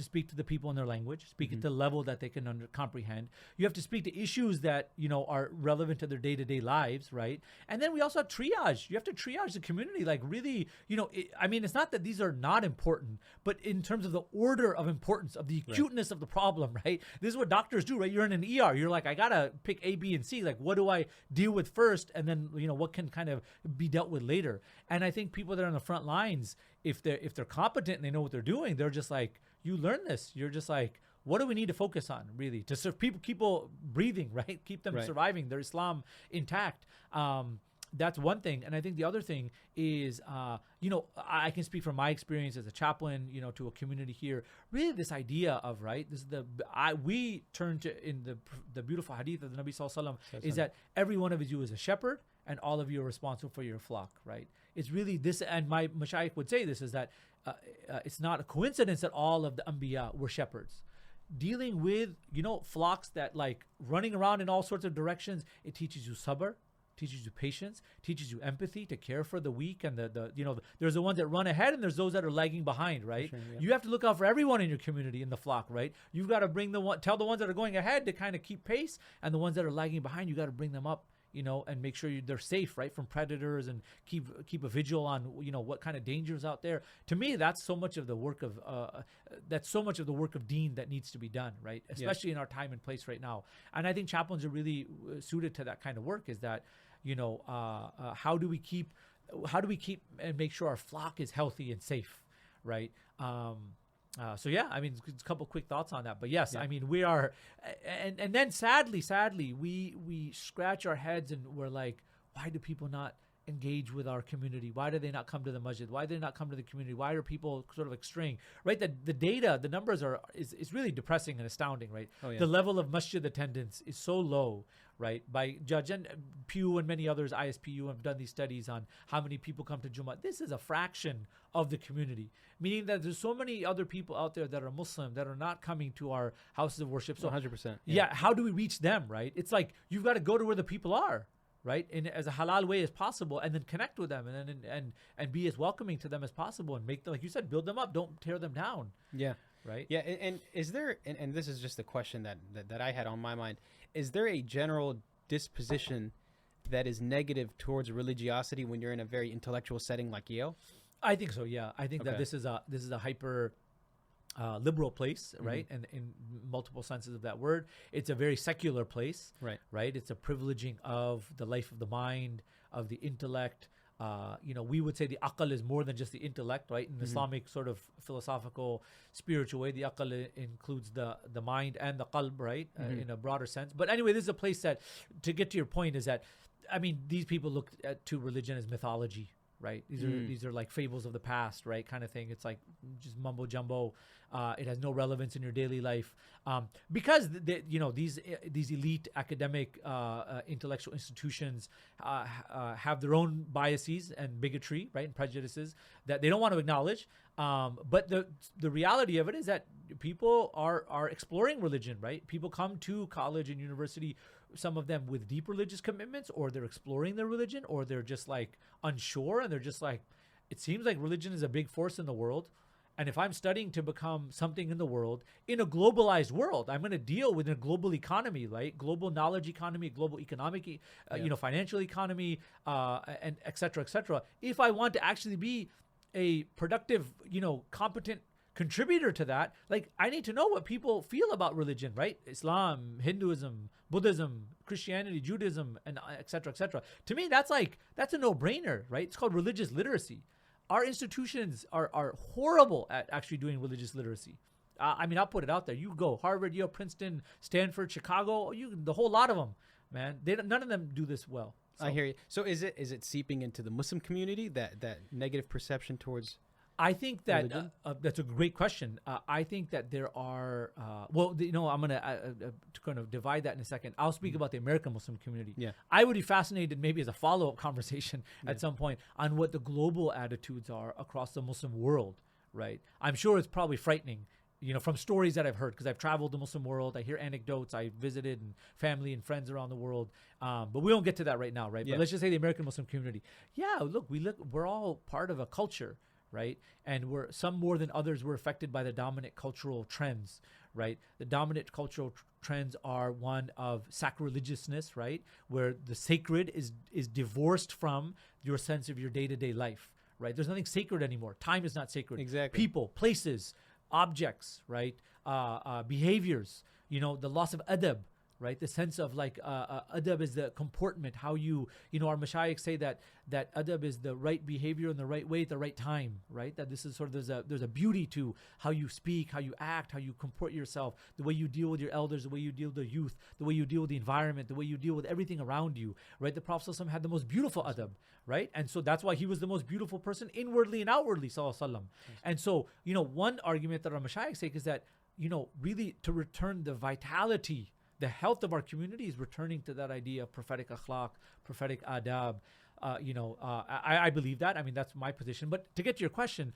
speak to the people in their language, speak at the level that they can comprehend. You have to speak to issues that, are relevant to their day-to-day lives, right? And then we also have triage. You have to triage the community, like really, it's not that these are not important, but in terms of the order of importance, of the acuteness of the problem, right? This is what doctors do, right? You're in an ER. You're like, I got to pick A, B, and C. Like, what do I deal with first? And then, what can kind of be dealt with later? And I think people that are on the front lines, if they're competent and they know what they're doing, they're just like, you learn this. You're just like, what do we need to focus on, really, to serve people breathing, right? Keep them surviving, their Islam intact. That's one thing. And I think the other thing is, I can speak from my experience as a chaplain, to a community here. Really, this idea of, right, this is we turn to in the beautiful hadith of the Nabi Sallallahu Alaihi Wasallam is that every one of you is a shepherd and all of you are responsible for your flock, right? It's really this, and my mashayikh would say this, is that it's not a coincidence that all of the anbiya were shepherds. Dealing with, flocks that like running around in all sorts of directions, it teaches you sabr, teaches you patience, teaches you empathy to care for the weak and there's the ones that run ahead and there's those that are lagging behind, right? Sure, yeah. You have to look out for everyone in your community, in the flock, right? You've got to tell the ones that are going ahead to kind of keep pace, and the ones that are lagging behind, you got to bring them up, and make sure they're safe, right, from predators, and keep a vigil on, what kind of dangers out there. To me, that's so much of the work of deen that needs to be done, right? Especially in our time and place right now. And I think chaplains are really suited to that kind of work. Is that, how do we keep and make sure our flock is healthy and safe, right? So yeah, a couple quick thoughts on that, but yes, we are, and then sadly, we scratch our heads and we're like, why do people not engage with our community? Why do they not come to the masjid? Why do they not come to the community? Why are people sort of like straying, right? The data, the numbers is really depressing and astounding, right? Oh, yeah. The level of masjid attendance is so low, right? By Judge and Pew and many others, ISPU have done these studies on how many people come to Jummah. This is a fraction of the community, meaning that there's so many other people out there that are Muslim that are not coming to our houses of worship. So 100%. Yeah, how do we reach them, right? It's like, you've got to go to where the people are. right, in as a halal way as possible, and then connect with them, and be as welcoming to them as possible, and make them, like you said, build them up, don't tear them down. Yeah. Right. Yeah. And is there, and this is just a question that I had on my mind, is there a general disposition that is negative towards religiosity when you're in a very intellectual setting like Yale? I think so. Yeah. I think that this is a hyper liberal place, right? And in multiple senses of that word, it's a very secular place, right? It's a privileging of the life of the mind, of the intellect. We would say the aql is more than just the intellect, right? In Islamic sort of philosophical, spiritual way, the aql includes the mind and the qalb, right? In a broader sense. But anyway, this is a place that, to get to your point, is that, I mean, these people look to religion as mythology, right? These are like fables of the past, right? Kind of thing. It's like just mumbo jumbo. It has no relevance in your daily life, because these elite academic intellectual institutions have their own biases and bigotry, right, and prejudices that they don't want to acknowledge. But the reality of it is that people are exploring religion, right? People come to college and university, some of them with deep religious commitments, or they're exploring their religion, or they're just like unsure, and they're just like, it seems like religion is a big force in the world. And if I'm studying to become something in the world, in a globalized world, I'm going to deal with a global economy, right? Global knowledge economy, global economic, financial economy, and et cetera, et cetera. If I want to actually be a productive, competent contributor to that, like, I need to know what people feel about religion, right? Islam, Hinduism, Buddhism, Christianity, Judaism, and et cetera, et cetera. To me, that's a no-brainer, right? It's called religious literacy. Our institutions are horrible at actually doing religious literacy. I mean, I'll put it out there. You go Harvard, Yale, Princeton, Stanford, Chicago, the whole lot of them, man. None of them do this well. So, I hear you. So is it seeping into the Muslim community, that negative perception towards? I think that that's a great question. I think that there are, I'm going to kind of divide that in a second. I'll speak about the American Muslim community. Yeah. I would be fascinated, maybe as a follow-up conversation at some point, on what the global attitudes are across the Muslim world, right? I'm sure it's probably frightening, from stories that I've heard, because I've traveled the Muslim world. I hear anecdotes. I visited and family and friends around the world. But we won't get to that right now, right? Yeah. But let's just say the American Muslim community. Yeah, look, we're all part of a culture, right? And some more than others were affected by the dominant cultural trends, right? The dominant cultural trends are one of sacrilegiousness, right? Where the sacred is divorced from your sense of your day-to-day life, right? There's nothing sacred anymore. Time is not sacred. Exactly. People, places, objects, right? Behaviors, the loss of adab, right? The sense of like adab is the comportment, how our mashayikh say that adab is the right behavior in the right way at the right time, right? That this is sort of, there's a beauty to how you speak, how you act, how you comport yourself, the way you deal with your elders, the way you deal with the youth, the way you deal with the environment, the way you deal with everything around you, right? The Prophet ﷺ had the most beautiful adab, right? And so that's why he was the most beautiful person inwardly and outwardly, sallallahu alaihi wasallam. And so, one argument that our mashayikh say is that, really to return the vitality, the health of our community is returning to that idea of prophetic akhlaq, prophetic adab. I believe that. I mean, that's my position. But to get to your question,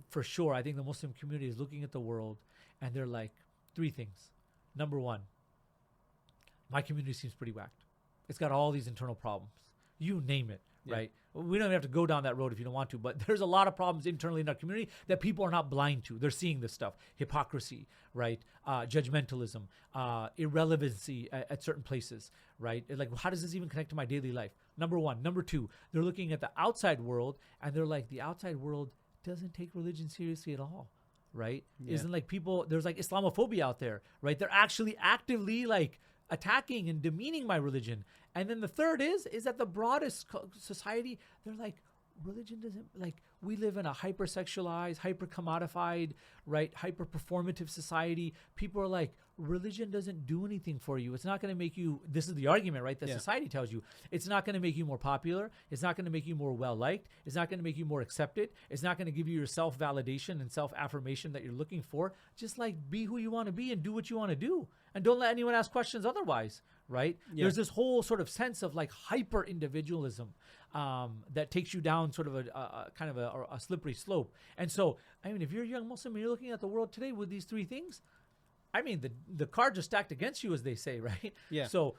for sure, I think the Muslim community is looking at the world and they're like, three things. Number one, my community seems pretty whacked. It's got all these internal problems. You name it, right? We don't even have to go down that road if you don't want to, but there's a lot of problems internally in our community that people are not blind to. They're seeing this stuff. Hypocrisy, right? Judgmentalism, irrelevancy at certain places, right? Like, how does this even connect to my daily life? Number one. Number two, they're looking at the outside world and they're like, the outside world doesn't take religion seriously at all, right? Yeah. Isn't like people, there's like Islamophobia out there, right? They're actually actively like attacking and demeaning my religion. And then the third is that the broadest society, they're like, religion doesn't, like, we live in a hyper-sexualized, hyper-commodified, right, hyper-performative society. People are like, religion doesn't do anything for you. It's not going to make you, this is the argument, right, that society tells you. It's not going to make you more popular. It's not going to make you more well-liked. It's not going to make you more accepted. It's not going to give you your self-validation and self-affirmation that you're looking for. Just like, be who you want to be and do what you want to do. And don't let anyone ask questions otherwise, right? Yeah. There's this whole sort of sense of like hyper-individualism that takes you down sort of a kind of a slippery slope. And so, I mean, if you're a young Muslim and you're looking at the world today with these three things, I mean, the cards are stacked against you, as they say, right? Yeah. So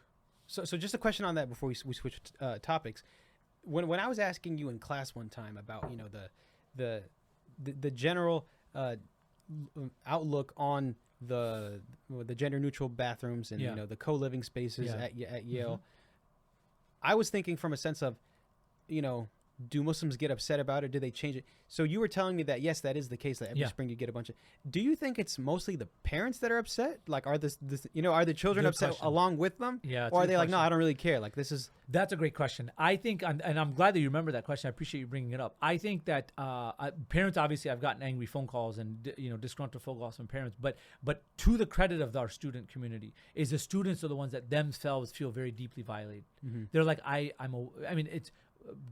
So just a question on that before we switch topics. When I was asking you in class one time about the general outlook on the gender neutral bathrooms and the co-living spaces at Yale, I was thinking from a sense of, do Muslims get upset about it? Do they change it? So you were telling me that, yes, that is the case, that every spring you get a bunch of... Do you think it's mostly the parents that are upset? Like, are are the children upset along with them? Yeah. Or are they like, no, I don't really care. Like, this is... That's a great question. I think, and I'm glad that you remember that question. I appreciate you bringing it up. I think that parents, obviously, I've gotten angry phone calls and, disgruntled phone calls from parents. But to the credit of our student community is the students are the ones that themselves feel very deeply violated. Mm-hmm. They're like, it's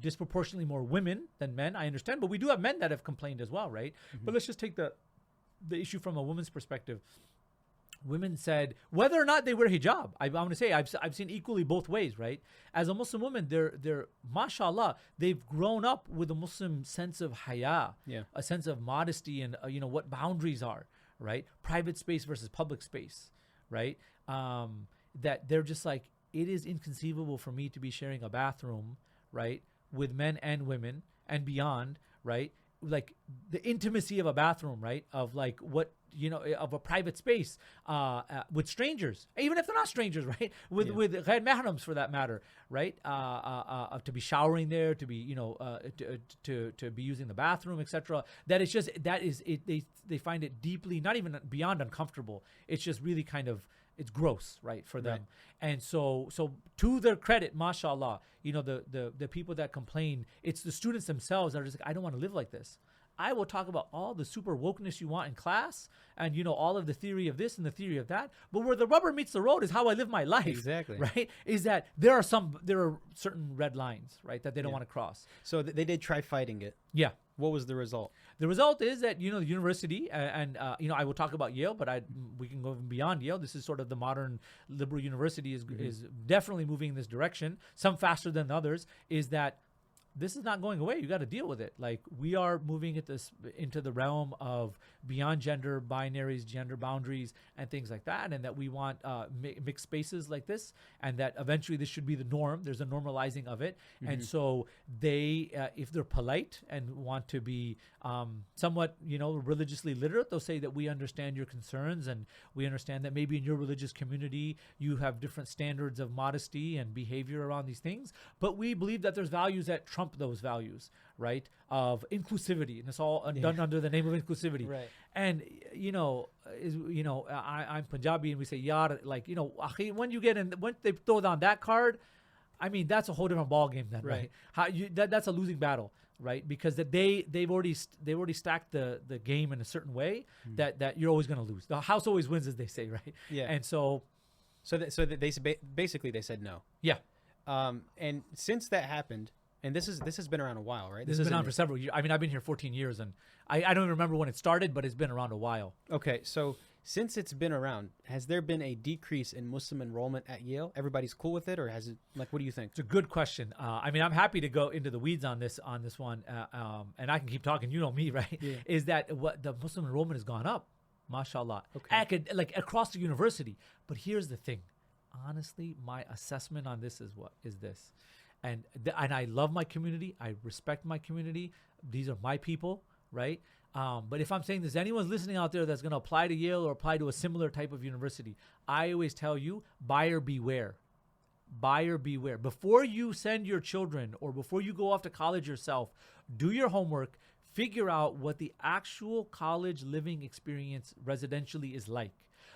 disproportionately more women than men, I understand, but we do have men that have complained as well, right? Mm-hmm. But let's just take the issue from a woman's perspective. Women said whether or not they wear hijab, I want to say I've seen equally both ways, right? As a Muslim woman, they're mashallah, they've grown up with a Muslim sense of haya, a sense of modesty and what boundaries are, right? Private space versus public space, right? That they're just like, it is inconceivable for me to be sharing a bathroom, right, with men and women and beyond, right? Like the intimacy of a bathroom, right? Of like what, of a private space with strangers, even if they're not strangers, right? With ghair mahrams for that matter, right? To be showering there, to be, to be using the bathroom, etc. They find it deeply, not even beyond uncomfortable. It's just really kind of, it's gross, right, for them. Right. And so to their credit, mashallah, the people that complain, it's the students themselves that are just like, I don't want to live like this. I will talk about all the super wokeness you want in class and, all of the theory of this and the theory of that. But where the rubber meets the road is how I live my life. Exactly. Right? Is that there are certain red lines, right, that they don't want to cross. So they did try fighting it. Yeah. What was the result? The result is that, the university and I will talk about Yale, but we can go beyond Yale. This is sort of the modern liberal university is definitely moving in this direction, some faster than others, is that this is not going away. You got to deal with it. Like, we are moving into the realm of beyond gender binaries, gender boundaries, and things like that, and that we want mixed spaces like this, and that eventually this should be the norm. There's a normalizing of it. Mm-hmm. And so they, if they're polite and want to be somewhat, religiously literate, they'll say that we understand your concerns, and we understand that maybe in your religious community you have different standards of modesty and behavior around these things, but we believe that there's values that trump those values, right, of inclusivity, and it's all done under the name of inclusivity. Right. And I'm Punjabi, and we say yar, like, when you get in, when they throw down that card, I mean, that's a whole different ball game then, right? That's a losing battle, right? Because they've already stacked the game in a certain way that you're always going to lose. The house always wins, as they say, right? Yeah. And so they basically they said no. Yeah. And since that happened, and this has been around a while, right? This has been on for several years. I mean, I've been here 14 years, and I don't even remember when it started, but it's been around a while. Okay, so since it's been around, has there been a decrease in Muslim enrollment at Yale? Everybody's cool with it, or has it? Like, what do you think? It's a good question. I mean, I'm happy to go into the weeds on this one, and I can keep talking. You know me, right? Yeah. Is that what the Muslim enrollment has gone up? MashaAllah. Okay. Like across the university. But here's the thing. Honestly, my assessment on this is this. And I love my community. I respect my community. These are my people, right? But if I'm saying there's anyone listening out there that's going to apply to Yale or apply to a similar type of university, I always tell you, buyer beware. Buyer beware. Before you send your children or before you go off to college yourself, do your homework, figure out what the actual college living experience residentially is like.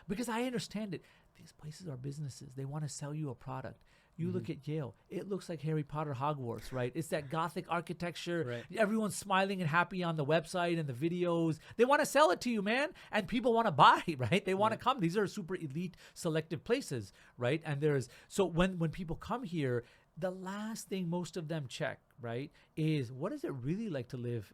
Because I understand it. These places are businesses. They want to sell you a product. You look at Yale, it looks like Harry Potter Hogwarts, right? It's that Gothic architecture. Right. Everyone's smiling and happy on the website and the videos. They want to sell it to you, man. And people want to buy, right? They want to come. These are super elite, selective places, right? And so when people come here, the last thing most of them check, right, is what is it really like to live,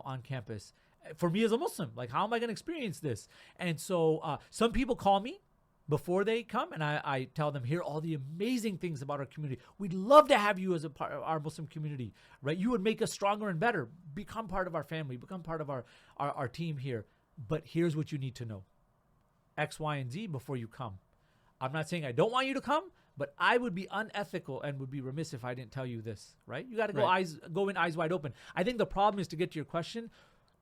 on campus? For me as a Muslim, like, how am I going to experience this? And so some people call me before they come, and I tell them, here are all the amazing things about our community. We'd love to have you as a part of our Muslim community, right? You would make us stronger and better. Become part of our family. Become part of our team here. But here's what you need to know. X, Y, and Z before you come. I'm not saying I don't want you to come, But I would be unethical and would be remiss if I didn't tell you this, right? You got to go in eyes wide open. I think the problem is, to get to your question,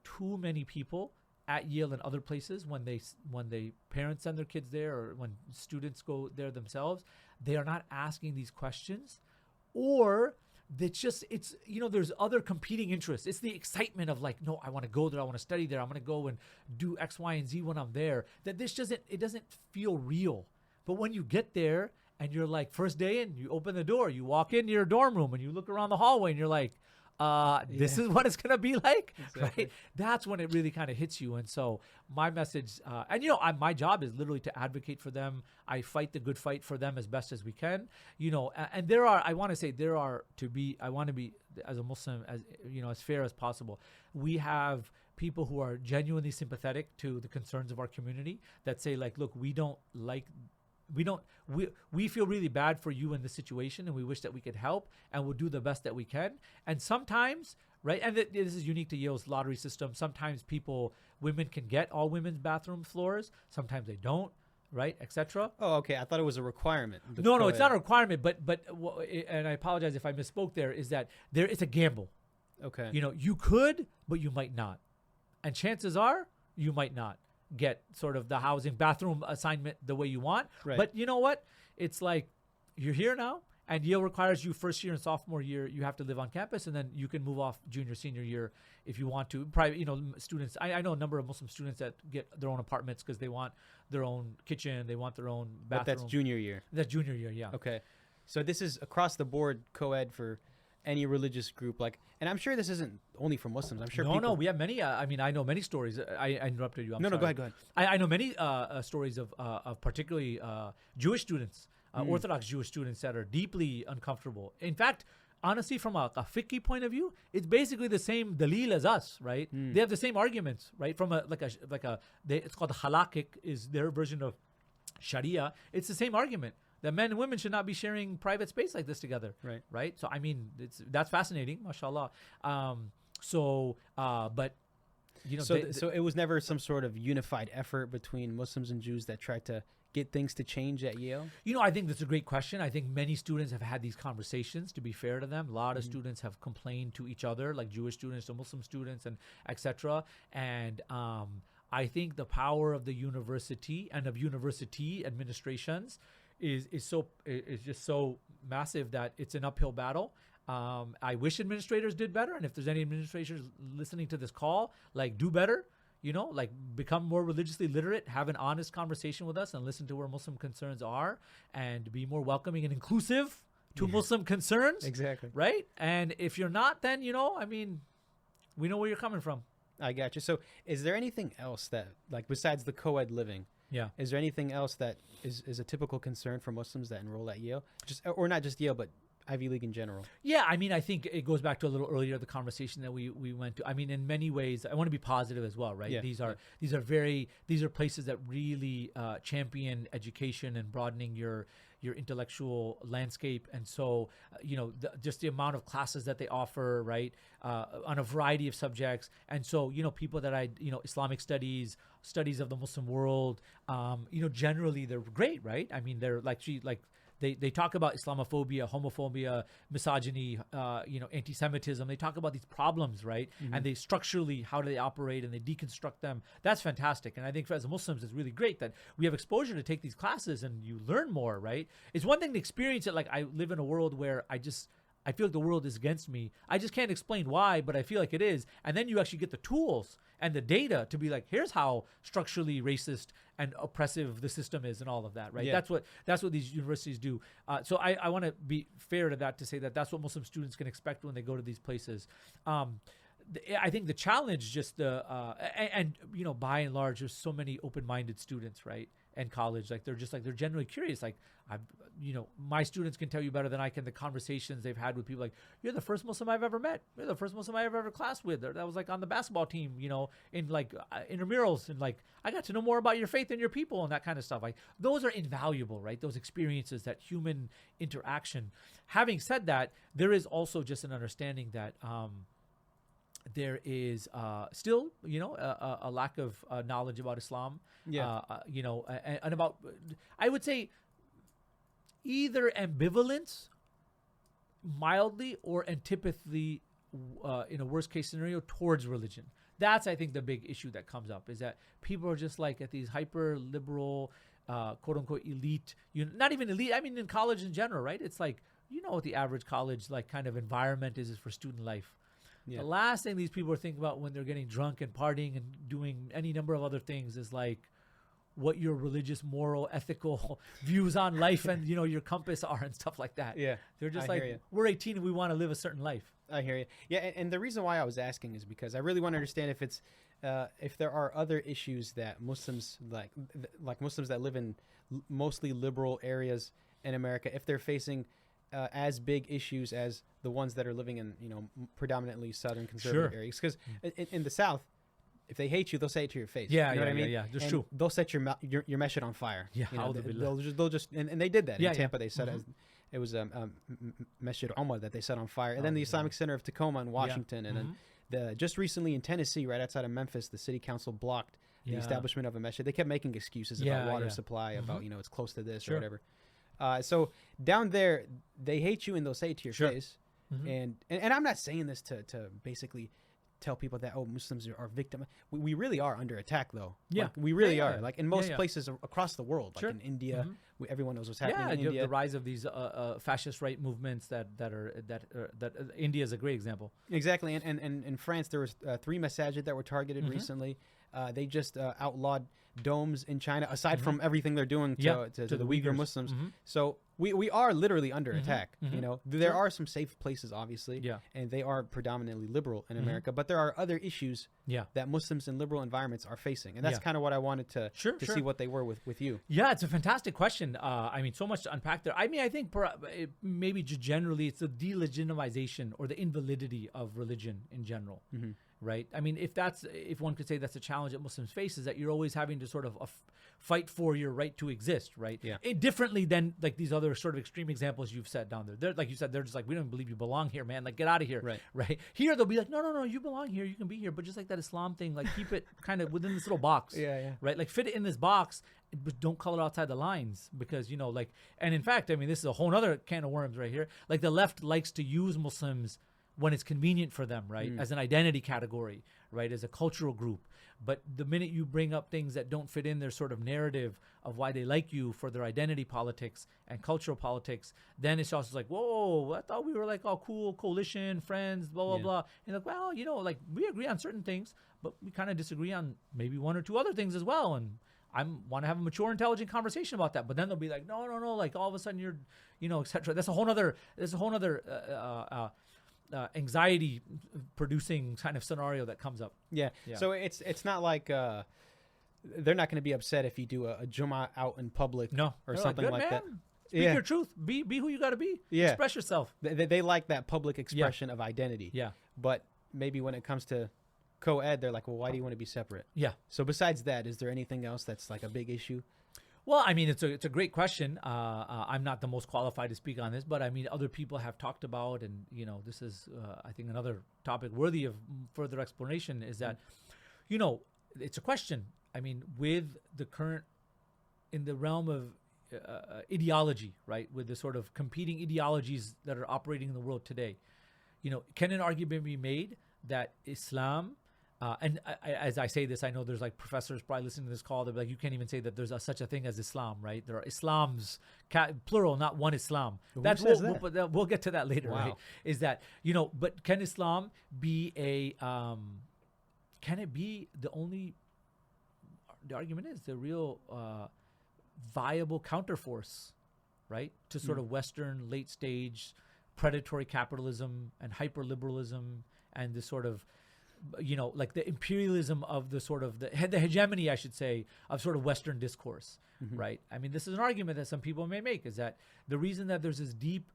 too many people at Yale and other places, when they parents send their kids there, or when students go there themselves, they are not asking these questions, or it's there's other competing interests. It's the excitement of like, no, I want to go there, I want to study there, I'm going to go and do X, Y, and Z when I'm there. That it doesn't feel real. But when you get there and you're like, first day in, you open the door, you walk into your dorm room and you look around the hallway and you're like, this is what it's going to be like, right? That's when it really kind of hits you. And so my message, my job is literally to advocate for them. I fight the good fight for them as best as we can, and I want to be as a Muslim, as fair as possible. We have people who are genuinely sympathetic to the concerns of our community that say like, look, we feel really bad for you in this situation, and we wish that we could help, and we'll do the best that we can. And sometimes, right, and this is unique to Yale's lottery system, sometimes women can get all women's bathroom floors, sometimes they don't, right, etc. Oh, okay. I thought it was a requirement. No, it's not a requirement, but and I apologize if I misspoke there, is that it's a gamble. Okay. You could, but you might not. And chances are you might not get sort of the housing bathroom assignment the way you want. Right. But you know what? It's like, you're here now, and Yale requires you first year and sophomore year, you have to live on campus, and then you can move off junior, senior year if you want to. Private, students, I know a number of Muslim students that get their own apartments because they want their own kitchen, they want their own bathroom. But that's junior year. That's junior year, yeah. Okay. So this is across the board co-ed for any religious group, and I'm sure this isn't only for Muslims. I'm sure. No, we have many. I know many stories. I interrupted you. I'm sorry. Go ahead. I know many stories of particularly Jewish students, Orthodox Jewish students that are deeply uncomfortable. In fact, honestly, from a fiqh point of view, it's basically the same dalil as us, right? They have the same arguments, right? From it's called halakhic, is their version of Sharia. It's the same argument, that men and women should not be sharing private space like this together. Right. So, I mean, that's fascinating, mashallah. So it was never some sort of unified effort between Muslims and Jews that tried to get things to change at Yale? I think that's a great question. I think many students have had these conversations, to be fair to them. A lot of students have complained to each other, like Jewish students to Muslim students, and etc. And I think the power of the university and of university administrations is just so massive that it's an uphill battle. I wish administrators did better, and if there's any administrators listening to this call, do better. Become more religiously literate, have an honest conversation with us, and listen to where Muslim concerns are, and be more welcoming and inclusive to Muslim concerns. Exactly. Right? And if you're not, then we know where you're coming from. I got you. So, is there anything else that, besides the co-ed living? Yeah. Is there anything else that is a typical concern for Muslims that enroll at Yale? Or not just Yale, but Ivy League in general? Yeah, I think it goes back to a little earlier, the conversation that we went to. In many ways, I want to be positive as well, right? Yeah. These are places that really champion education and broadening your intellectual landscape. And so, just the amount of classes that they offer, right, on a variety of subjects. And so, people that Islamic studies of the Muslim world, generally they're great, right? They're they talk about Islamophobia, homophobia, misogyny, anti-Semitism. They talk about these problems, right? Mm-hmm. And they structurally, how do they operate, and they deconstruct them. That's fantastic. And I think as Muslims, it's really great that we have exposure to take these classes and you learn more, right? It's one thing to experience it. I live in a world where I feel like the world is against me. I just can't explain why, but I feel like it is. And then you actually get the tools and the data to be like, here's how structurally racist and oppressive the system is, and all of that, right? Yeah. That's what these universities do. So I want to be fair to that, to say that that's what Muslim students can expect when they go to these places. I think the challenge, just by and large, there's so many open-minded students, right? And college, they're generally curious. My students can tell you better than I can the conversations they've had with people. You're the first Muslim I've ever met. You're the first Muslim I've ever classed with. Or that was on the basketball team, in intramurals, and I got to know more about your faith and your people and that kind of stuff. Those are invaluable, right? Those experiences, that human interaction. Having said that, there is also just an understanding that there is still, a lack of knowledge about Islam. Yeah. And about, I would say, either ambivalence, mildly, or antipathy, in a worst case scenario, towards religion. That's, I think, the big issue that comes up, is that people are just like at these hyper liberal, quote unquote elite, not even elite, I mean in college in general, right? It's like, what the average college like kind of environment is for student life. Yeah. The last thing these people are thinking about when they're getting drunk and partying and doing any number of other things is like what your religious, moral, ethical views on life and, your compass are and stuff like that. Yeah. They're just like, we're 18 and we want to live a certain life. I hear you. Yeah. And the reason why I was asking is because I really want to understand if there are other issues that Muslims, like Muslims that live in mostly liberal areas in America, if they're facing as big issues as the ones that are living in, predominantly Southern conservative areas. Because in the South, if they hate you, they'll say it to your face. Yeah, you know what I mean? Yeah, that's and true. They'll set your meshit on fire. Yeah, they'll just and they did that in Tampa. They said it was Masjid Omar that they set on fire, and then the Islamic Center of Tacoma in Washington, and then just recently in Tennessee, right outside of Memphis, the city council blocked the establishment of a masjid. They kept making excuses about water supply, about it's close to this or whatever. So down there, they hate you and they'll say it to your face. And I'm not saying this to basically tell people that, Muslims are victim. We really are under attack, though. Yeah, like, we really are. Like in most places across the world, like in India, everyone knows what's happening in India. The rise of these fascist right movements that India is a great example. Exactly, and in France there was 3 masajid that were targeted recently. They just outlawed domes in China, aside from everything they're doing to the Uyghur Muslims. So we are literally under attack. There are some safe places, obviously, and they are predominantly liberal in America, but there are other issues that Muslims in liberal environments are facing, and that's kind of what I wanted to see what they were with you. Yeah, it's a fantastic question. I mean, so much to unpack there. I mean, I think maybe just generally it's the delegitimization or the invalidity of religion in general. Right. I mean, if one could say that's a challenge that Muslims face, is that you're always having to sort of fight for your right to exist. Right. Yeah. Differently than like these other sort of extreme examples you've set down there. They're like you said, they're just like, we don't believe you belong here, man. Like, get out of here. Right. Right. Here they'll be like, no, you belong here. You can be here. But just like that Islam thing, like keep it kind of within this little box. Right. Like fit it in this box, but don't color outside the lines because, like, and in fact, I mean, this is a whole other can of worms right here. Like the left likes to use Muslims when it's convenient for them, right? As an identity category, right? As a cultural group. But the minute you bring up things that don't fit in their sort of narrative of why they like you for their identity politics and cultural politics, then it's also like, whoa, I thought we were like all cool, coalition, friends, blah, blah, blah. And like, well, like we agree on certain things, but we kind of disagree on maybe 1 or 2 other things as well. And I want to have a mature, intelligent conversation about that. But then they'll be like, no, like all of a sudden you're, et cetera. There's a whole other anxiety producing kind of scenario that comes up. Yeah. So it's not like they're not going to be upset if you do a Jummah out in public or something like that. Speak your truth. Be who you got to be. Express yourself. They like that public expression of identity. But maybe when it comes to co-ed, they're like, well, why do you want to be separate? So besides that, is there anything else that's like a big issue? Well, I mean, it's a great question. I'm not the most qualified to speak on this, but I mean, other people have talked about, and this is, I think, another topic worthy of further explanation. Is that, it's a question. I mean, with the current, in the realm of ideology, right, with the sort of competing ideologies that are operating in the world today, can an argument be made that Islam? And as I say this, I know there's like professors probably listening to this call. They're like, you can't even say that there's such a thing as Islam, right? There are Islams, plural, not one Islam. We'll get to that later, right? Is that, but can Islam be can it be the only, the argument is the real viable counterforce, right? To sort of Western late stage predatory capitalism and hyper-liberalism and the sort of, like the imperialism of the sort of the hegemony, I should say, of sort of Western discourse, right? I mean, this is an argument that some people may make, is that the reason that there's this deep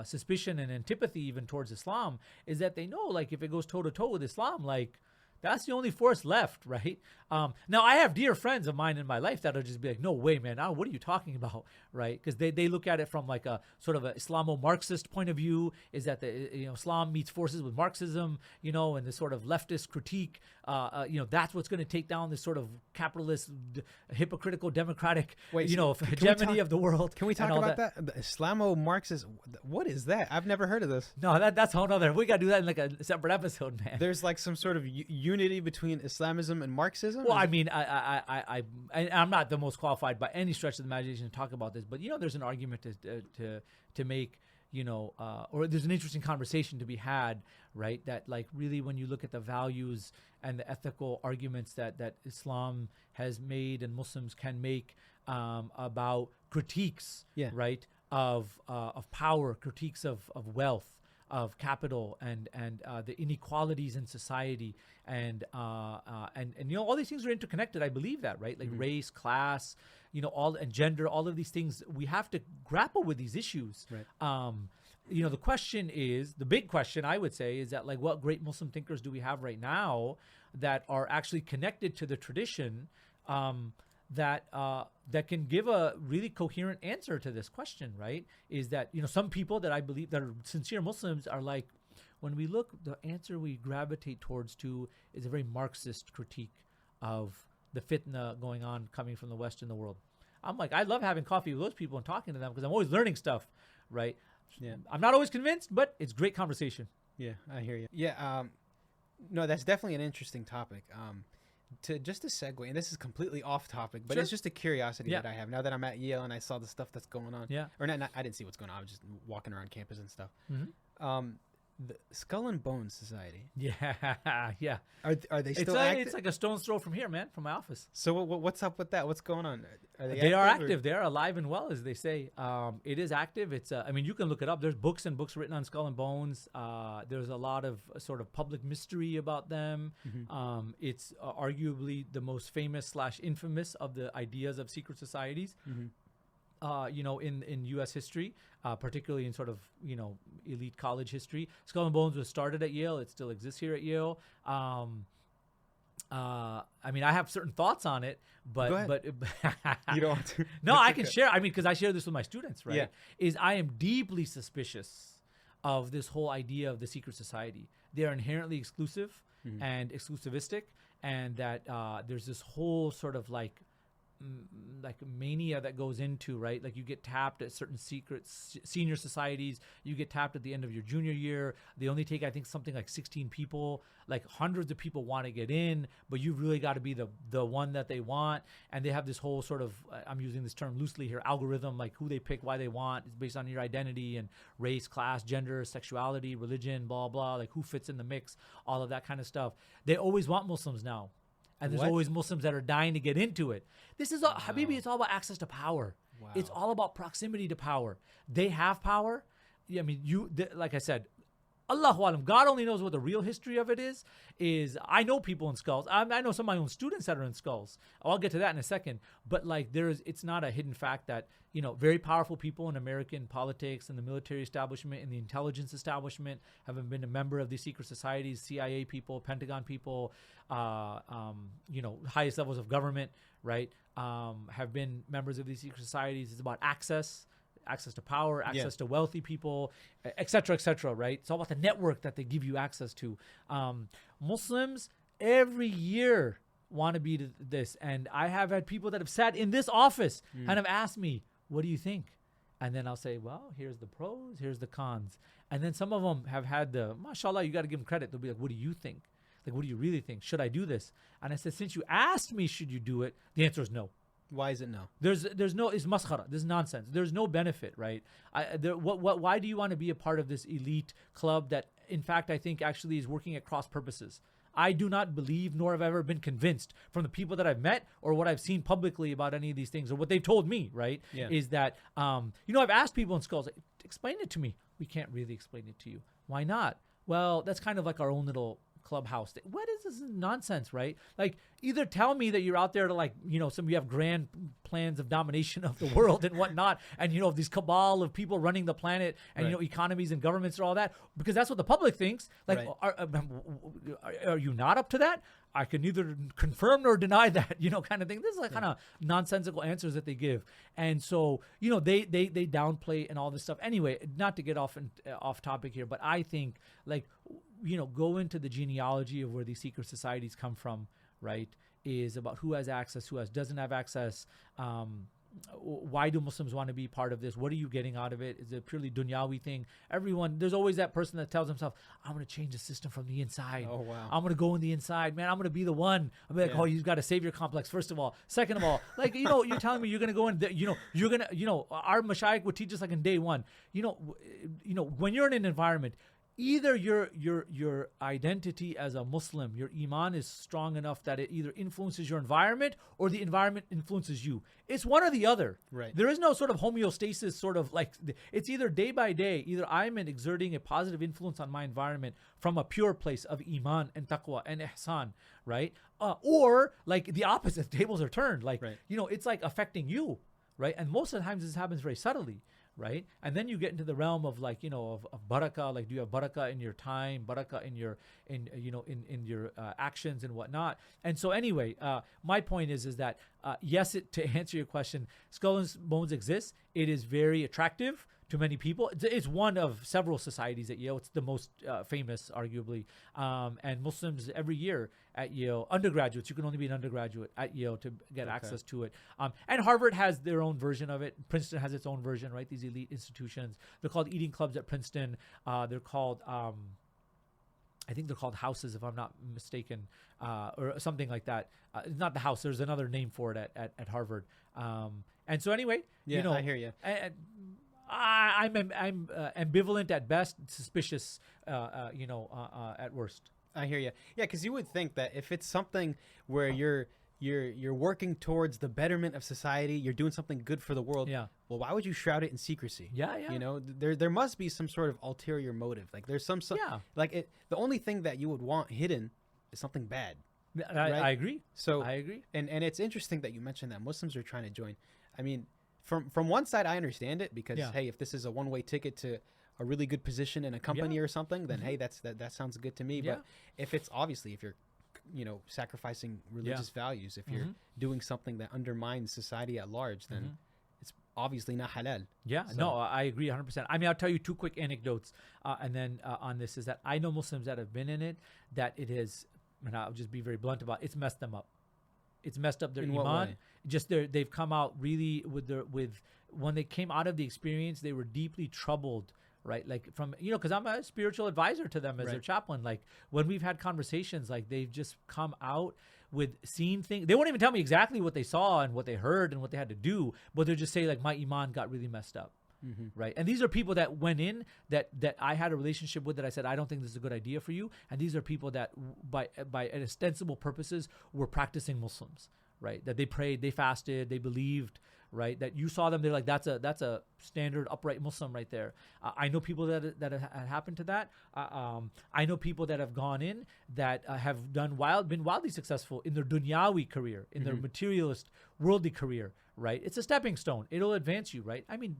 suspicion and antipathy even towards Islam is that they know, like, if it goes toe to toe with Islam, like, That's the only force left, right? Now, I have dear friends of mine in my life that'll just be like, no way, man. What are you talking about, right? Because they look at it from like a sort of an Islamo-Marxist point of view, is that Islam meets forces with Marxism, and this sort of leftist critique. That's what's going to take down this sort of capitalist, hypocritical, democratic, hegemony of the world. Can we talk about that? The Islamo-Marxist, what is that? I've never heard of this. No, that's a whole other. We got to do that in like a separate episode, man. There's like some sort of unity between Islamism and Marxism? Well, I mean, I'm not the most qualified by any stretch of the imagination to talk about this, but there's an argument to make, or there's an interesting conversation to be had, right? That like really when you look at the values and the ethical arguments that Islam has made and Muslims can make about critiques, right, of power, critiques of wealth, of capital, and the inequalities in society, and all these things are interconnected. I believe that, right? Like race, class, and gender, all of these things. We have to grapple with these issues. Right. The big question I would say is that like, what great Muslim thinkers do we have right now that are actually connected to the tradition, that can give a really coherent answer to this question, right? Is that, some people that I believe that are sincere Muslims are like, when we look, the answer we gravitate towards is a very Marxist critique of the fitna going on coming from the West in the world. I'm like, I love having coffee with those people and talking to them because I'm always learning stuff, right? Yeah. I'm not always convinced, but it's great conversation. Yeah, I hear you. Yeah, no, that's definitely an interesting topic. To segue, and this is completely off topic, but it's just a curiosity that I have now that I'm at Yale and I saw the stuff that's going on. Yeah. Or not I didn't see what's going on. I was just walking around campus and stuff. Mm-hmm. The Skull and Bones Society. Yeah, yeah. Are they still active? It's like a stone's throw from here, man, from my office. So what's up with that? What's going on? They are active. They are alive and well, as they say. It is active. It's you can look it up. There's books and books written on Skull and Bones. There's a lot of sort of public mystery about them. Mm-hmm. It's arguably the most famous / infamous of the ideas of secret societies. Mm-hmm. In U.S. history, particularly in sort of, elite college history. Skull and Bones was started at Yale. It still exists here at Yale. I have certain thoughts on it, but you don't want to. No, I can share. Because I share this with my students, right? Yeah. I am deeply suspicious of this whole idea of the secret society. They are inherently exclusive and exclusivistic, and that there's this whole sort of like mania that goes into, right? Like you get tapped at certain secret senior societies. You get tapped at the end of your junior year. They only take, I think, something like 16 people. Like hundreds of people want to get in, but you've really got to be the one that they want. And they have this whole sort of, I'm using this term loosely here, algorithm, like who they pick, why they want. It's based on your identity and race, class, gender, sexuality, religion, blah, blah, like who fits in the mix, all of that kind of stuff. They always want Muslims now. And there's always Muslims that are dying to get into it. This is, Habibi, it's all about access to power. Wow. It's all about proximity to power. They have power. Yeah, like I said, Allahu Alam, God only knows what the real history of it is I know people in Skulls. I know some of my own students that are in Skulls. I'll get to that in a second. But like it's not a hidden fact that, very powerful people in American politics and the military establishment and the intelligence establishment have been a member of these secret societies, CIA people, Pentagon people, highest levels of government, right, have been members of these secret societies. It's about access to power, access to wealthy people, et cetera, right? It's all about the network that they give you access to. Muslims every year want to be this. And I have had people that have sat in this office and have asked me, what do you think? And then I'll say, well, here's the pros, here's the cons. And then some of them have had mashallah, you got to give them credit. They'll be like, what do you think? Like, what do you really think? Should I do this? And I said, since you asked me, should you do it? The answer is no. Why is it no? There's no, it's maskhara. This is nonsense. There's no benefit, right? Why do you want to be a part of this elite club that, in fact, I think actually is working at cross purposes? I do not believe, nor have I ever been convinced from the people that I've met or what I've seen publicly about any of these things or what they've told me, right? Yeah. Is that, I've asked people in Skulls, explain it to me. We can't really explain it to you. Why not? Well, that's kind of like our own little clubhouse. What is this nonsense, right? Like, either tell me that you're out there to, like, you have grand plans of domination of the world and whatnot, and these cabal of people running the planet, and economies and governments and all that, because that's what the public thinks. Like, are you not up to that? I can neither confirm nor deny that, kind of thing. This is like kind of nonsensical answers that they give. And so, they downplay and all this stuff. Anyway, not to get off topic here, but I think, like, go into the genealogy of where these secret societies come from, right? Is about who has access, who doesn't have access. Why do Muslims want to be part of this? What are you getting out of it? Is it a purely dunyawi thing? There's always that person that tells himself, I'm going to change the system from the inside. Oh, wow. I'm going to go in the inside, man. I'm going to be the one. I'm like, oh, you've got a savior complex, first of all. Second of all, like, you're telling me you're going to go in, you're going to, our mashayikh would teach us, like, in day one, when you're in an environment, either your identity as a Muslim, your iman is strong enough that it either influences your environment or the environment influences you. It's one or the other. Right. There is no sort of homeostasis, sort of like, it's either day by day, either I'm exerting a positive influence on my environment from a pure place of iman and taqwa and ihsan, right? Or like the opposite, tables are turned. Like, it's like affecting you, right? And most of the times this happens very subtly. Right. And then you get into the realm of, like, of barakah. Like, do you have barakah in your time, barakah in your actions and whatnot? And so anyway, my point is that yes, to answer your question, Skull and Bones exists. It is very attractive to many people. It's one of several societies at Yale. It's the most famous, arguably. And Muslims every year at Yale, undergraduates, you can only be an undergraduate at Yale to get access to it. And Harvard has their own version of it. Princeton has its own version, right? These elite institutions. They're called eating clubs at Princeton. They're called, I think they're called houses, if I'm not mistaken, or something like that. It's not the house. There's another name for it at Harvard. And so anyway, I hear you. I'm ambivalent at best, suspicious, at worst. I hear you. Yeah, because you would think that if it's something where you're working towards the betterment of society, you're doing something good for the world. Yeah. Well, why would you shroud it in secrecy? Yeah. There must be some sort of ulterior motive. Like, there's the only thing that you would want hidden is something bad. I agree. So I agree. And it's interesting that you mentioned that Muslims are trying to join. I mean, from one side, I understand it because, hey, if this is a one-way ticket to a really good position in a company or something, then hey, that sounds good to me. But if you're sacrificing religious values, if you're doing something that undermines society at large, then it's obviously not halal. Yeah, so. No, I agree 100%. I mean, I'll tell you two quick anecdotes, and then on this is that I know Muslims that have been in it, that it is, and I'll just be very blunt about it, it's messed them up. It's messed up their iman. Just they've come out really with when they came out of the experience, they were deeply troubled, right? Like, from, because I'm a spiritual advisor to them as their chaplain. Like, when we've had conversations, like, they've just come out with seeing things. They won't even tell me exactly what they saw and what they heard and what they had to do, but they'll just say, like, my iman got really messed up. Right. And these are people that went in that I had a relationship with, that I said, I don't think this is a good idea for you. And these are people that by ostensible purposes were practicing Muslims, right? That they prayed, they fasted, they believed, right? That you saw them, they're like, that's a standard upright Muslim right there. I know people that have happened to that. I know people that have gone in that have been wildly successful in their dunyawi career, in their materialist, worldly career, right? It's a stepping stone. It'll advance you, right? I mean,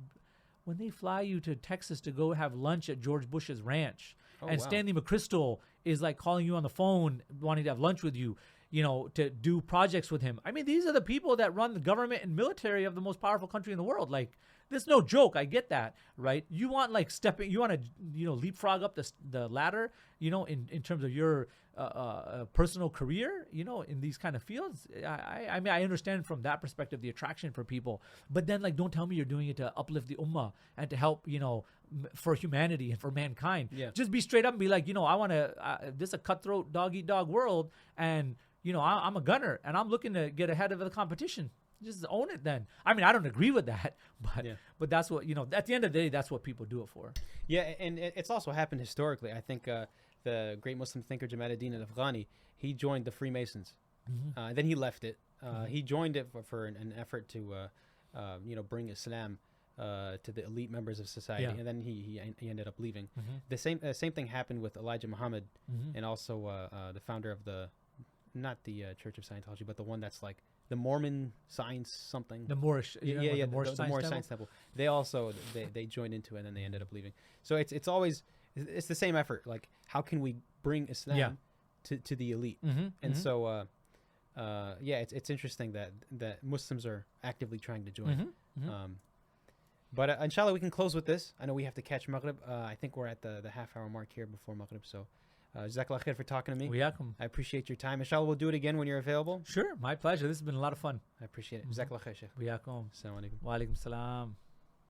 when they fly you to Texas to go have lunch at George Bush's ranch, Stanley McChrystal is like calling you on the phone, wanting to have lunch with you, to do projects with him. I mean, these are the people that run the government and military of the most powerful country in the world. Like, this is no joke. I get that, right? You want, like, you want to, leapfrog up the ladder, in terms of your personal career, in these kind of fields. I mean, I understand from that perspective the attraction for people, but then, like, don't tell me you're doing it to uplift the ummah and to help, for humanity and for mankind. Yeah. Just be straight up and be like, I want to. This is a cutthroat dog eat dog world, and I'm a gunner and I'm looking to get ahead of the competition. Just own it then. I mean, I don't agree with that, but that's what, at the end of the day, that's what people do it for. Yeah, and it's also happened historically. I think the great Muslim thinker Jamaluddin al-Afghani, he joined the Freemasons. Then he left it. He joined it for an effort to, bring Islam to the elite members of society, and then he ended up leaving. The same thing happened with Elijah Muhammad, and also the founder of not the Church of Scientology, but the one that's like the Mormon Science something. The Moorish, the Moorish Science Temple. They also they joined into it, and then they ended up leaving. So it's always the same effort. Like, how can we bring Islam to the elite? And so it's interesting that Muslims are actively trying to join. But inshallah, we can close with this. I know we have to catch Maghrib. I think we're at the half-hour mark here before Maghrib. So, Jazakallah khair for talking to me. I appreciate your time. Inshallah, we'll do it again when you're available. Sure, my pleasure. This has been a lot of fun. I appreciate it. Jazakallah khair, Sheikh. Assalamu alaikum. Assalamu alaikum. Wa alaikum salam.